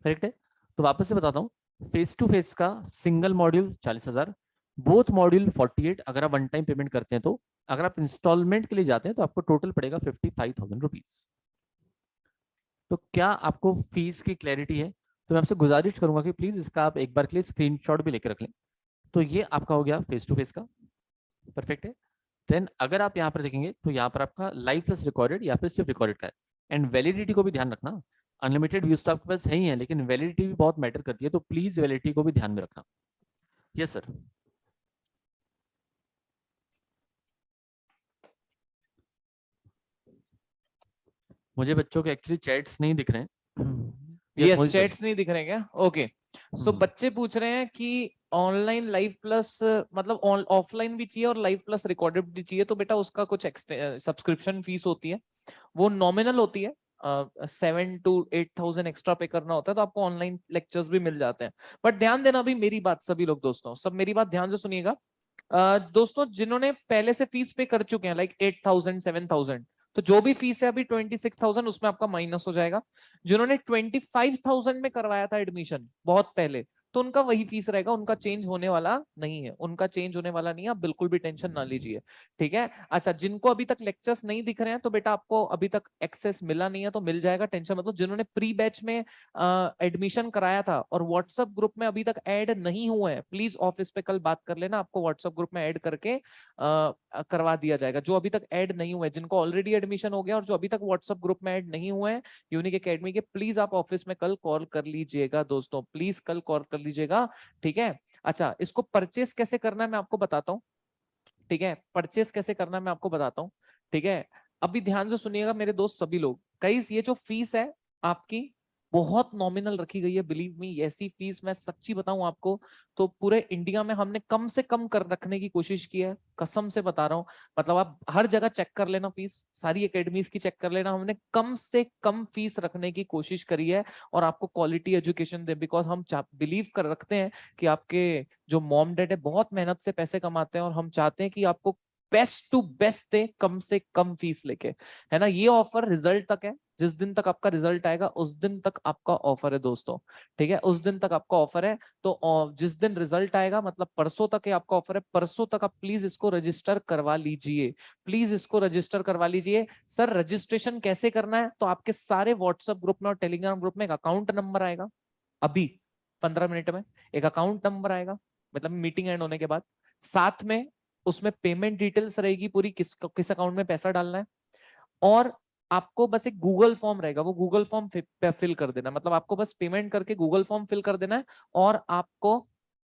करेक्ट है। तो वापस से बताता हूँ, फेस टू फेस का सिंगल मॉड्यूल 40,000, बोथ मॉड्यूल 48 अगर आप वन टाइम पेमेंट करते हैं तो। अगर आप इंस्टॉलमेंट के लिए जाते हैं तो आपको टोटल पड़ेगा 55,000 रुपीज। तो क्या आपको फीस की क्लैरिटी है? तो मैं आपसे गुजारिश करूंगा कि प्लीज इसका आप एक बार के लिए स्क्रीनशॉट भी लेकर रख लें। तो ये आपका हो गया फेस टू फेस का, परफेक्ट है। देन अगर आप यहाँ पर देखेंगे तो यहाँ पर आपका लाइव प्लस रिकॉर्डेड या फिर सिर्फ रिकॉर्डेड का है। एंड वैलिडिटी को भी ध्यान रखना, अनलिमिटेड व्यूज तो आपके पास है ही है, लेकिन वैलिडिटी भी बहुत मैटर करती है, तो प्लीज वैलिडिटी को भी ध्यान में रखना। Yes sir. मुझे बच्चों के एक्चुअली चैट्स नहीं दिख रहे हैं। यस, चैट्स नहीं दिख रहे हैं क्या? ओके। सो हम्म। बच्चे पूछ रहे हैं कि ऑनलाइन लाइव प्लस मतलब ऑफलाइन भी चाहिए और लाइव प्लस रिकॉर्डेड भी चाहिए, तो बेटा उसका कुछ सब्सक्रिप्शन फीस होती है, वो नॉमिनल होती है। 7 to 8,000 एक्स्ट्रा पे करना होता है, तो आपको ऑनलाइन लेक्चर्स भी मिल जाते हैं। बट ध्यान देना अभी मेरी बात, सभी लोग दोस्तों सब मेरी बात ध्यान से सुनिएगा। दोस्तों जिन्होंने पहले से फीस पे कर चुके हैं लाइक 8,000 7,000, तो जो भी फीस है अभी 26,000 उसमें आपका माइनस हो जाएगा। जिन्होंने 25,000 में करवाया था एडमिशन बहुत पहले, तो उनका वही फीस रहेगा, उनका चेंज होने वाला नहीं है, उनका चेंज होने वाला नहीं है, आप बिल्कुल भी टेंशन ना लीजिए, ठीक है। अच्छा, जिनको अभी तक लेक्चर्स नहीं दिख रहे हैं तो बेटा आपको अभी तक एक्सेस मिला नहीं है, तो मिल जाएगा, टेंशन मतलब। जिन्होंने प्री बैच में एडमिशन कराया था और व्हाट्सएप ग्रुप में अभी तक ऐड नहीं हुए हैं, प्लीज ऑफिस पे कल बात कर लेना, आपको व्हाट्सएप ग्रुप में ऐड करके करवा दिया जाएगा। जो अभी तक ऐड नहीं हुए, जिनको ऑलरेडी एडमिशन हो गया और जो अभी तक व्हाट्सएप ग्रुप में ऐड नहीं हुए हैं यूनिक एकेडमी के, प्लीज आप ऑफिस में कल कॉल कर लीजिएगा दोस्तों, प्लीज कल कॉल कर लीजिएगा, ठीक है। अच्छा, इसको परचेस कैसे करना है मैं आपको बताता हूँ, ठीक है। परचेस कैसे करना है मैं आपको बताता हूँ, ठीक है। अभी ध्यान से सुनिएगा मेरे दोस्त सभी लोग, गाइस ये जो फीस है आपकी बहुत नॉमिनल रखी गई है, बिलीव मी। ऐसी फीस मैं सच्ची बताऊं आपको तो पूरे इंडिया में हमने कम से कम कर रखने की कोशिश की है, कसम से बता रहा हूं। मतलब आप हर जगह चेक कर लेना, फीस सारी एकेडमीज की चेक कर लेना, हमने कम से कम फीस रखने की कोशिश करी है और आपको क्वालिटी एजुकेशन दे, बिकॉज हम बिलीव कर रखते हैं कि आपके जो मॉम डैड है बहुत मेहनत से पैसे कमाते हैं और हम चाहते हैं कि आपको बेस्ट टू बेस्ट दे कम से कम फीस लेके, है ना। ये ऑफर रिजल्ट तक है, जिस दिन तक आपका रिजल्ट आएगा उस दिन तक आपका ऑफर है दोस्तों, ठीक है। उस दिन तक आपका ऑफर है, तो जिस दिन रिजल्ट आएगा मतलब परसों तक है आपका ऑफर है, परसों तक आप प्लीज इसको रजिस्टर करवा लीजिए, प्लीज इसको रजिस्टर करवा लीजिए। सर रजिस्ट्रेशन कैसे करना है? तो आपके सारे व्हाट्सएप ग्रुप में और टेलीग्राम ग्रुप में एक अकाउंट नंबर आएगा, अभी 15 मिनट में एक अकाउंट नंबर आएगा, मतलब मीटिंग एंड होने के बाद। साथ में उसमें पेमेंट डिटेल्स रहेगी पूरी, किस अकाउंट में पैसा डालना है, और आपको बस एक गूगल फॉर्म रहेगा, वो गूगल फॉर्म फिल कर देना, मतलब आपको बस पेमेंट करके गूगल फॉर्म फिल कर देना है, और आपको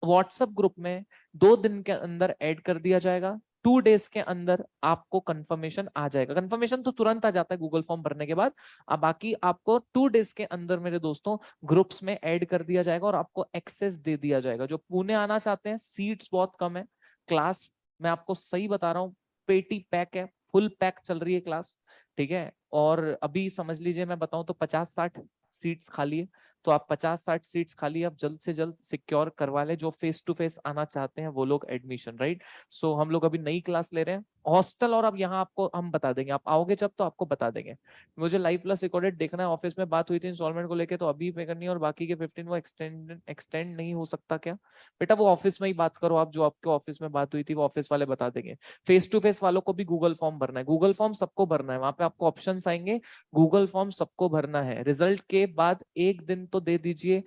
व्हाट्सएप ग्रुप में 2 दिन के अंदर ऐड कर दिया जाएगा। 2 डेज के अंदर आपको कंफर्मेशन आ जाएगा। कंफर्मेशन तो तुरंत आ जाता है गूगल फॉर्म भरने के बाद। अब बाकी आपको 2 डेज के अंदर मेरे दोस्तों ग्रुप्स में ऐड कर दिया जाएगा और आपको एक्सेस दे दिया जाएगा। जो पुणे आना चाहते हैं, सीट्स बहुत कम है, क्लास मैं आपको सही बता रहा हूँ, पेटी पैक है, फुल पैक चल रही है क्लास, ठीक है। और अभी समझ लीजिए मैं बताऊं तो 50-60 सीट्स खाली है। तो आप 50-60 सीट्स खाली, आप जल्द से जल्द सिक्योर करवा ले। जो फेस टू फेस आना चाहते हैं वो लोग एडमिशन, राइट। सो हम लोग अभी नई क्लास ले रहे हैं, हॉस्टल और अब यहाँ आपको हम बता देंगे, आप आओगे जब तो आपको बता देंगे। मुझे लाइव प्लस रिकॉर्डेड देखना है, ऑफिस में बात हुई थी इंस्टॉलमेंट को लेके, तो अभी पे करनी है, और बाकी के 15 वो एक्सटेंड नहीं हो सकता क्या? बेटा वो ऑफिस में ही बात करो आप, जो आपके ऑफिस में बात हुई थी वो ऑफिस वाले बता देंगे। फेस टू फेस वालों को भी गूगल फॉर्म भरना है, गूगल फॉर्म सबको भरना है, वहां पे आपको ऑप्शंस आएंगे, गूगल फॉर्म सबको भरना है। रिजल्ट के बाद 1 दिन तो दे दीजिए,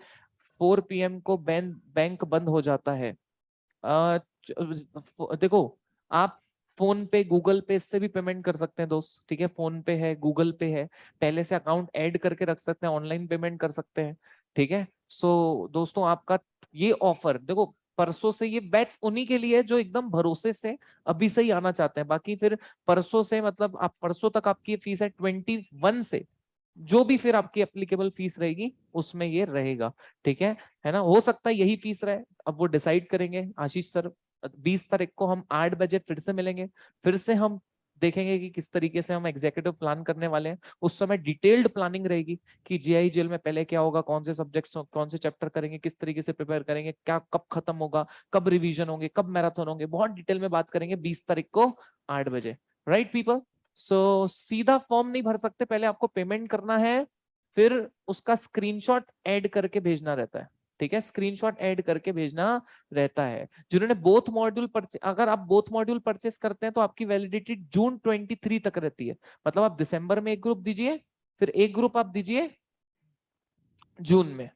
4 PM को बैंक बंद हो जाता है। देखो आप फोन पे गूगल पे इससे भी पेमेंट कर सकते हैं दोस्त, ठीक है। फोन पे है, गूगल पे है, पहले से अकाउंट ऐड करके रख सकते हैं, ऑनलाइन पेमेंट कर सकते हैं, ठीक है। सो दोस्तों आपका ये ऑफर देखो, परसों से ये बैच उन्हीं के लिए है जो एकदम भरोसे से अभी से ही आना चाहते हैं। बाकी फिर परसों से, मतलब आप परसों तक आपकी फीस है 21 से, जो भी फिर आपकी एप्लीकेबल फीस रहेगी उसमें ये रहेगा, ठीक है ना। हो सकता है यही फीस रहे, अब वो डिसाइड करेंगे आशीष सर। 20 तारीख को हम 8 बजे फिर से मिलेंगे, फिर से हम देखेंगे कि किस तरीके से हम एग्जीक्यूटिव प्लान करने वाले हैं। उस समय डिटेल्ड प्लानिंग रहेगी कि जीआई जेल में पहले क्या होगा, कौन से सब्जेक्ट्स, कौन से चैप्टर करेंगे, किस तरीके से प्रिपेयर करेंगे, क्या कब खत्म होगा, कब रिवीजन होंगे, कब मैराथन होंगे, बहुत डिटेल में बात करेंगे 20 तारीख को 8 बजे, राइट पीपल। सो सीधा फॉर्म नहीं भर सकते, पहले आपको पेमेंट करना है, फिर उसका स्क्रीनशॉट ऐड करके भेजना रहता है, ठीक है। स्क्रीनशॉट ऐड करके भेजना रहता है। जिन्होंने बोथ मॉड्यूल परचेज, अगर आप बोथ मॉड्यूल परचेस करते हैं तो आपकी वैलिडिटी जून 23 तक रहती है। मतलब आप दिसंबर में एक ग्रुप दीजिए, फिर एक ग्रुप आप दीजिए जून में,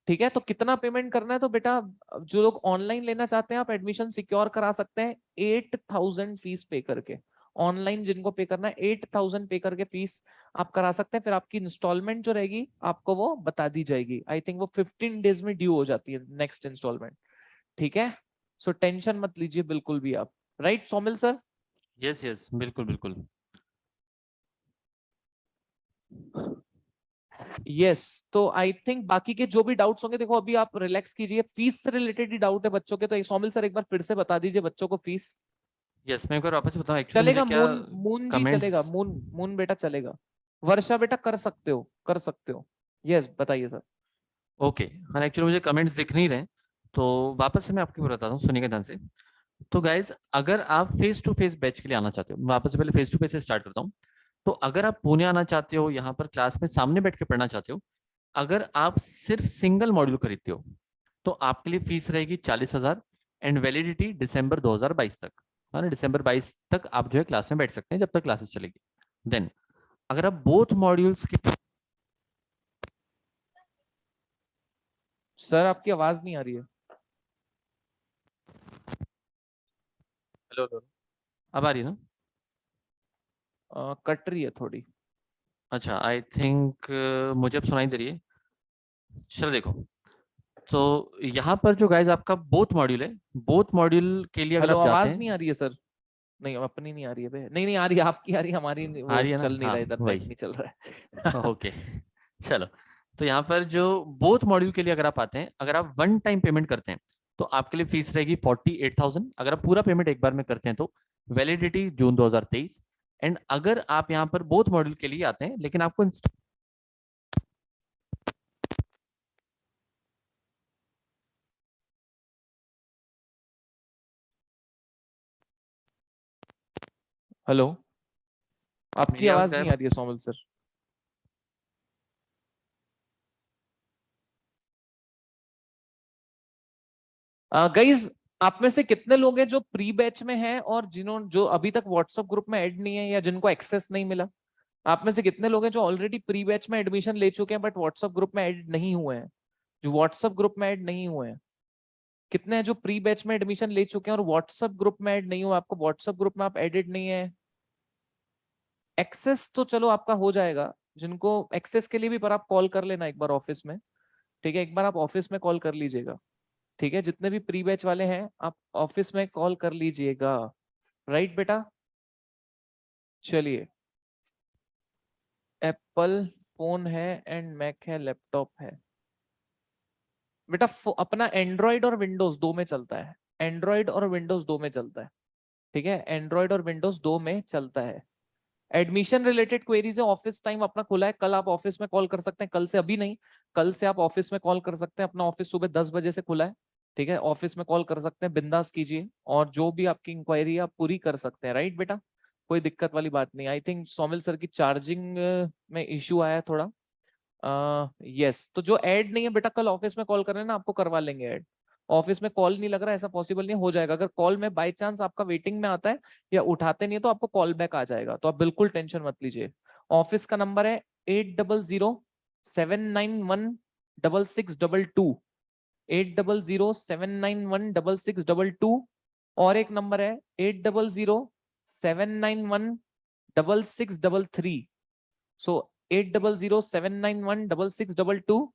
ठीक है। तो कितना पेमेंट करना है? तो बेटा जो लोग ऑनलाइन लेना चाहते हैं, आप एडमिशन सिक्योर करा सकते हैं 8000 फीस पे करके। ऑनलाइन जिनको पे करना है 8000 पे करके फीस आप करा सकते हैं। फिर आपकी इंस्टॉलमेंट जो रहेगी आपको वो बता दी जाएगी, आई थिंक वो 15 डेज में ड्यू हो जाती है नेक्स्ट इंस्टॉलमेंट, ठीक है। सो टेंशन मत लीजिए बिल्कुल भी आप, right Somil sir? Yes yes, बिल्कुल बिल्कुल। यस। तो आई थिंक बाकी के जो भी डाउट्स होंगे, देखो अभी आप रिलैक्स कीजिए, फीस से रिलेटेड ही डाउट है बच्चों के, तो सोमिल सर एक बार फिर से बता दीजिए बच्चों को फीस। यस, मैं एक बार वापस से बताऊं, एक्चुअली मुझे चलेगा क्या मून, मून जी चलेगा, कमेंट्स। मून मून बेटा चलेगा। वर्षा बेटा कर सकते हो, कर सकते हो। यस बताइए सर। ओके, हाँ एक्चुअली मुझे कमेंट्स दिख नहीं रहे, तो वापस से मैं आपको बताता हूँ, सुनिएगा ध्यान से। तो गाइज, अगर आप फेस टू फेस बैच के लिए आना चाहते हो, मैं वापस से पहले फेस टू फेस से स्टार्ट करता हूँ। तो अगर आप पुणे आना चाहते हो, यहाँ पर क्लास में सामने बैठ के पढ़ना चाहते हो, अगर आप सिर्फ सिंगल मॉड्यूल खरीदते हो, तो आपके लिए फीस रहेगी 40,000 एंड वैलिडिटी दिसंबर 2022 तक। है ना, दिसंबर 22 तक आप जो है क्लास में बैठ सकते हैं, जब तक क्लासेस चलेगी। देन अगर आप बोथ मॉड्यूल्स के, सर आपकी आवाज नहीं आ रही है। Hello hello. अब आ रही है ना? कट रही है थोड़ी। अच्छा, आई थिंक मुझे अब सुनाई दे रही है। चलो देखो, तो यहाँ पर जो गाइज आपका बोथ मॉड्यूल है, बोथ मॉड्यूल के लिए अगर हेलो आप जाते आवाज हैं। नहीं आ रही है सर। नहीं अपनी नहीं आ रही है बे, नहीं नहीं आ रही है, आपकी आ रही है, हमारी आ वो रही है ना? चल नहीं हाँ रहा है, इधर नेट वही। नहीं चल रहा है। ओके चलो, तो यहाँ पर जो बोथ मॉड्यूल के लिए अगर आप आते हैं, अगर आप वन टाइम पेमेंट करते हैं, तो आपके लिए फीस रहेगी 48,000। अगर आप पूरा पेमेंट एक बार में करते हैं तो वैलिडिटी जून 2023। एंड अगर आप यहाँ पर बोथ मॉड्यूल के लिए आते हैं, लेकिन आपको हेलो, आपकी मेरी आवाज आवाज नहीं गायब। आ रही है सोमल सर। गाइज आप में से कितने लोग हैं जो प्री बैच में हैं और जिन्होंने जो अभी तक व्हाट्सएप ग्रुप में ऐड नहीं है या जिनको एक्सेस नहीं मिला? आप में से कितने लोग हैं जो ऑलरेडी प्री बैच में एडमिशन ले चुके हैं बट व्हाट्सएप ग्रुप में ऐड नहीं हुए हैं? जो व्हाट्सएप ग्रुप में ऐड नहीं हुए हैं, कितने हैं जो प्री बैच में एडमिशन ले चुके हैं और व्हाट्सएप ग्रुप में ऐड नहीं हुआ? आपको व्हाट्सएप ग्रुप में आप एडेड नहीं है? एक्सेस तो चलो आपका हो जाएगा, जिनको एक्सेस के लिए भी पर आप कॉल कर लेना एक बार ऑफिस में, ठीक है, एक बार आप ऑफिस में कॉल कर लीजिएगा, ठीक है, जितने भी प्री बैच वाले हैं आप ऑफिस में कॉल कर लीजिएगा, राइट बेटा। चलिए, एप्पल फोन है एंड मैक है, लैपटॉप है बेटा, अपना एंड्रॉइड और विंडोज दो में चलता है, एंड्रॉइड और विंडोज दो में चलता है, ठीक है, एंड्रॉइड और विंडोज दो में चलता है। एडमिशन रिलेटेड क्वेरीज है, ऑफिस टाइम अपना खुला है, कल आप ऑफिस में कॉल कर सकते हैं, कल से, अभी नहीं, कल से आप ऑफिस में कॉल कर सकते हैं, अपना ऑफिस सुबह 10 बजे से खुला है, ठीक है, ऑफिस में कॉल कर सकते हैं, बिंदास कीजिए, और जो भी आपकी इंक्वायरी है आप पूरी कर सकते हैं, राइट बेटा, कोई दिक्कत वाली बात नहीं। आई थिंक सोमिल सर की चार्जिंग में इश्यू आया थोड़ा, यस, तो जो ऐड नहीं है बेटा, कल ऑफिस में कॉल कर रहे हैं ना, आपको करवा लेंगे ऐड, ऑफिस में कॉल नहीं लग रहा है ऐसा पॉसिबल नहीं, हो जाएगा, अगर कॉल में बाय चांस आपका वेटिंग में आता है या उठाते नहीं है तो आपको कॉल बैक आ जाएगा, तो आप बिल्कुल टेंशन मत लीजिए। ऑफिस का नंबर है 8007916622, 8007916622, और एक नंबर है 8007916633, सो 8007916622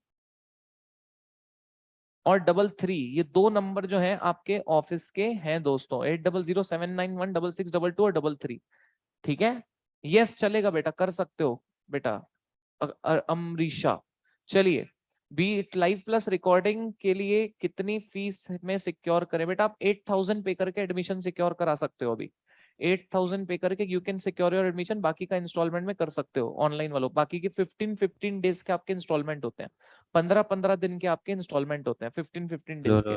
और 33, ये दो नंबर जो हैं आपके ऑफिस के हैं दोस्तों, 8007916622 और 33, ठीक है, यस चलेगा बेटा, कर सकते हो बेटा अमरीशा। चलिए, बी लाइव प्लस रिकॉर्डिंग के लिए कितनी फीस में सिक्योर करें बेटा, आप 8000 पे करके एडमिशन सिक्योर करा सकते हो, अभी 8000 पे करके you can secure your admission, बाकी का इंस्टॉलमेंट में कर सकते हो ऑनलाइन वालों, बाकी के 15 डेज के आपके इंस्टॉलमेंट होते हैं, 15 दिन के आपके इंस्टॉलमेंट होते हैं, 15 डेज के,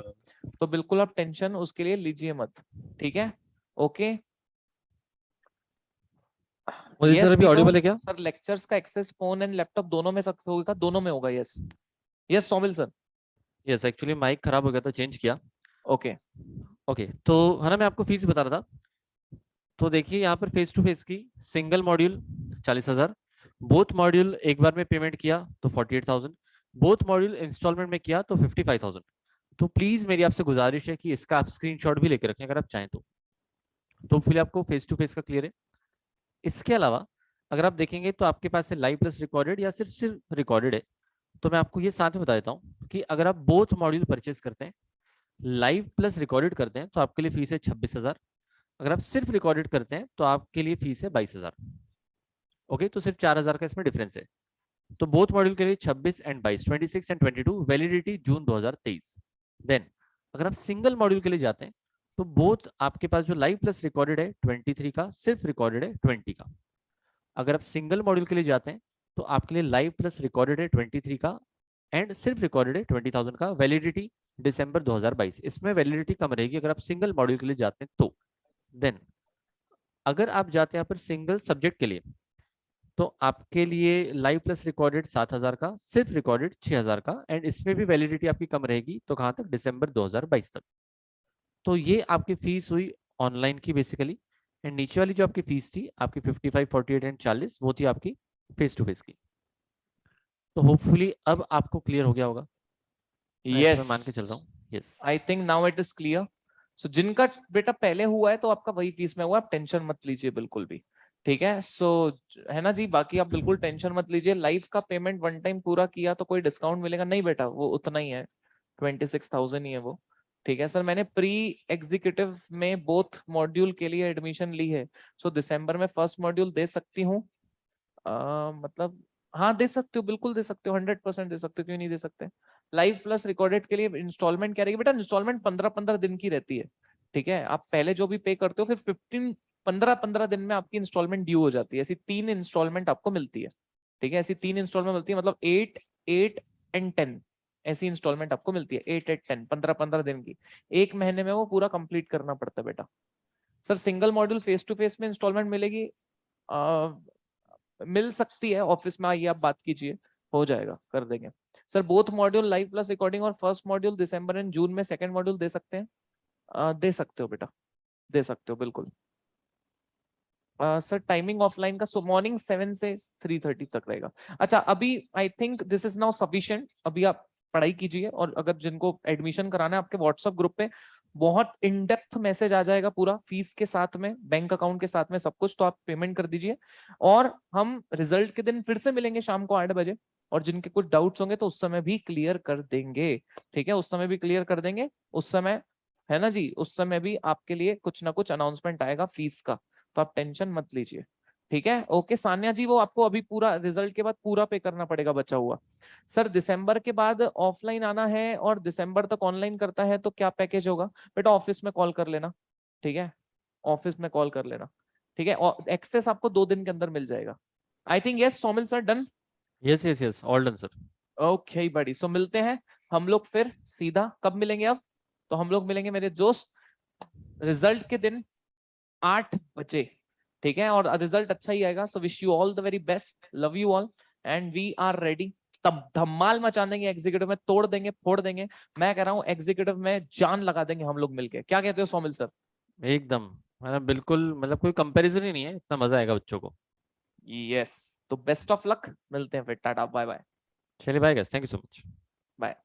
तो बिल्कुल आप टेंशन उसके लिए लीजिए मत, ठीक है, ओके। मुझे सर अभी ऑडिबल है क्या? सर लेक्चर्स का एक्सेस फोन एंड लैपटॉप दोनों में सक्सेस होगा, दोनों में होगा, yes yes Somil sir. Yes, actually mic खराब हो गया था, चेंज किया। ओके ओके, तो है ना, मैं आपको फीस बता रहा था। तो देखिए यहाँ पर फेस टू फेस की सिंगल मॉड्यूल 40,000, बोथ मॉड्यूल एक बार में पेमेंट किया तो 48,000, बोथ मॉड्यूल इंस्टॉलमेंट में किया तो 55,000। तो प्लीज मेरी आपसे गुजारिश है कि इसका आप स्क्रीनशॉट भी लेकर रखें अगर आप चाहें तो फिर आपको फेस टू फेस का क्लियर है। इसके अलावा अगर आप देखेंगे तो आपके पास है लाइव प्लस रिकॉर्डेड या सिर्फ सिर्फ रिकॉर्डेड है, तो मैं आपको ये साथ में बता देता हूँ कि अगर आप बोथ मॉड्यूल परचेज करते हैं, लाइव प्लस रिकॉर्डेड करते हैं, तो आपके लिए फीस है 26,000, अगर आप सिर्फ रिकॉर्डेड करते हैं तो आपके लिए फीस है 22,000। ओके, तो सिर्फ 4,000 का इसमें डिफरेंस है। तो बोथ मॉड्यूल के लिए 26 and 22, 26 and 22, validity June 2023। Then अगर आप सिंगल मॉड्यूल के लिए जाते हैं तो बोथ आपके पास जो लाइव प्लस रिकॉर्डेड है 23 का, सिर्फ रिकॉर्डेड है 20 का। अगर आप सिंगल मॉड्यूल के लिए जाते हैं तो आपके लिए लाइव प्लस रिकॉर्डेड है 23 का एंड सिर्फ रिकॉर्डेड है 20,000 का, वैलिडिटी दिसंबर 2022। इसमें वैलिडिटी कम रहेगी अगर आप सिंगल मॉड्यूल के लिए जाते हैं तो। देन अगर आप जाते हैं यहाँ पर सिंगल सब्जेक्ट के लिए तो आपके लिए लाइव प्लस रिकॉर्डेड 7,000 का, सिर्फ रिकॉर्डेड 6,000 का, एंड इसमें भी वैलिडिटी आपकी कम रहेगी, तो कहाँ तक, दिसंबर 2022 तक। तो ये आपकी फीस हुई ऑनलाइन की बेसिकली, एंड नीचे वाली जो आपकी फीस थी आपकी 55, 48 एंड 40, वो थी आपकी फेस टू फेस की। तो होपफुली अब आपको क्लियर हो गया होगा, यस मैं मान के चल रहा हूँ। Yes, I think now it is clear. So जिनका बेटा पहले हुआ है तो आपका वही फीस में हुआ, आप टेंशन मत लीजिए बिल्कुल भी, ठीक है, सो है ना जी, बाकी आप बिल्कुल टेंशन मत लीजिए। लाइफ का पेमेंट वन टाइम पूरा किया तो कोई डिस्काउंट मिलेगा नहीं बेटा, वो उतना ही है, 26,000 ही है वो, ठीक है सर। मैंने प्री एग्जीक्यूटिव में बोथ मॉड्यूल के लिए एडमिशन ली है, सो दिसंबर में फर्स्ट मॉड्यूल दे सकती हूँ, मतलब हाँ दे सकते हो, बिल्कुल दे सकते हो, 100% दे सकते हो, क्यों नहीं दे सकते। लाइव प्लस रिकॉर्डेड के लिए इंस्टॉलमेंट क्या रहेगी बेटा, इंस्टॉलमेंट 15-15 दिन की रहती है, ठीक है, आप पहले जो भी पे करते हो फिर 15 दिन में आपकी इंस्टॉलमेंट ड्यू हो जाती है, ऐसी 3 इंस्टॉलमेंट आपको मिलती है, ठीक है, ऐसी 3 इंस्टॉलमेंट मिलती है, मतलब 8, 8 एंड 10 ऐसी इंस्टॉलमेंट आपको मिलती है, 8, 8, 10, 15-15 दिन की, एक महीने में वो पूरा कंप्लीट करना पड़ता है बेटा। Sir single module face to face में इंस्टॉलमेंट मिलेगी, मिल सकती है, ऑफिस में आइए आप बात कीजिए, हो जाएगा, कर देंगे। Sir both module live plus recording और फर्स्ट मॉड्यूल दिसंबर एंड जून में सेकंड मॉड्यूल दे सकते हैं, दे सकते हो बेटा, दे सकते हो बिल्कुल। सर टाइमिंग ऑफलाइन का मॉर्निंग 7 से 3:30 तक रहेगा। अच्छा, अभी I think this is now sufficient, अभी आप पढ़ाई कीजिए, और अगर जिनको एडमिशन कराना है आपके व्हाट्सएप ग्रुप पे बहुत इन डेप्थ मैसेज आ जाएगा पूरा फीस के साथ में, बैंक अकाउंट के साथ में सब कुछ, तो आप पेमेंट कर दीजिए। और हम रिजल्ट के दिन फिर से मिलेंगे शाम को 8 बजे, और जिनके कुछ डाउट्स होंगे तो उस समय भी क्लियर कर देंगे, ठीक है, उस समय भी क्लियर कर देंगे। उस समय है ना जी, उस समय भी आपके लिए कुछ ना कुछ अनाउंसमेंट आएगा फीस का, तो आप टेंशन मत लीजिए, ठीक है। ओके सान्या जी, वो आपको अभी पूरा रिजल्ट के बाद पूरा पे करना पड़ेगा बचा हुआ। सर दिसंबर के बाद ऑफलाइन आना है और दिसंबर तक ऑनलाइन करता है तो क्या पैकेज होगा? बेटा ऑफिस में कॉल कर लेना, ठीक है, ऑफिस में कॉल कर लेना, ठीक है, और एक्सेस आपको 2 दिन के अंदर मिल जाएगा। आई think yes Somil sir, done. Yes yes yes, all done sir. Okay बड़ी, सो मिलते हैं हम लोग फिर सीधा, कब मिलेंगे अब? तो हम लोग मिलेंगे मेरे दोस्त रिजल्ट के दिन 8 बजे, ठीक है, और रिजल्ट अच्छा ही आएगा। So wish you all the very best, love you all, and we are ready. तब धमाल मचा देंगे, एग्जीक्यूटिव में तोड़ देंगे, फोड़ देंगे। मैं कह रहा हूँ एग्जीक्यूटिव में जान लगा देंगे हम लोग मिलके, क्या कहते हो सोमिल सर? एकदम, मतलब बिल्कुल, मतलब कोई कंपैरिजन ही नहीं है, इतना मजा आएगा बच्चों को। यस, तो बेस्ट ऑफ लक, मिलते हैं फिर, टाटा बाय बाय। चलिए bye guys, thank you so much. Bye.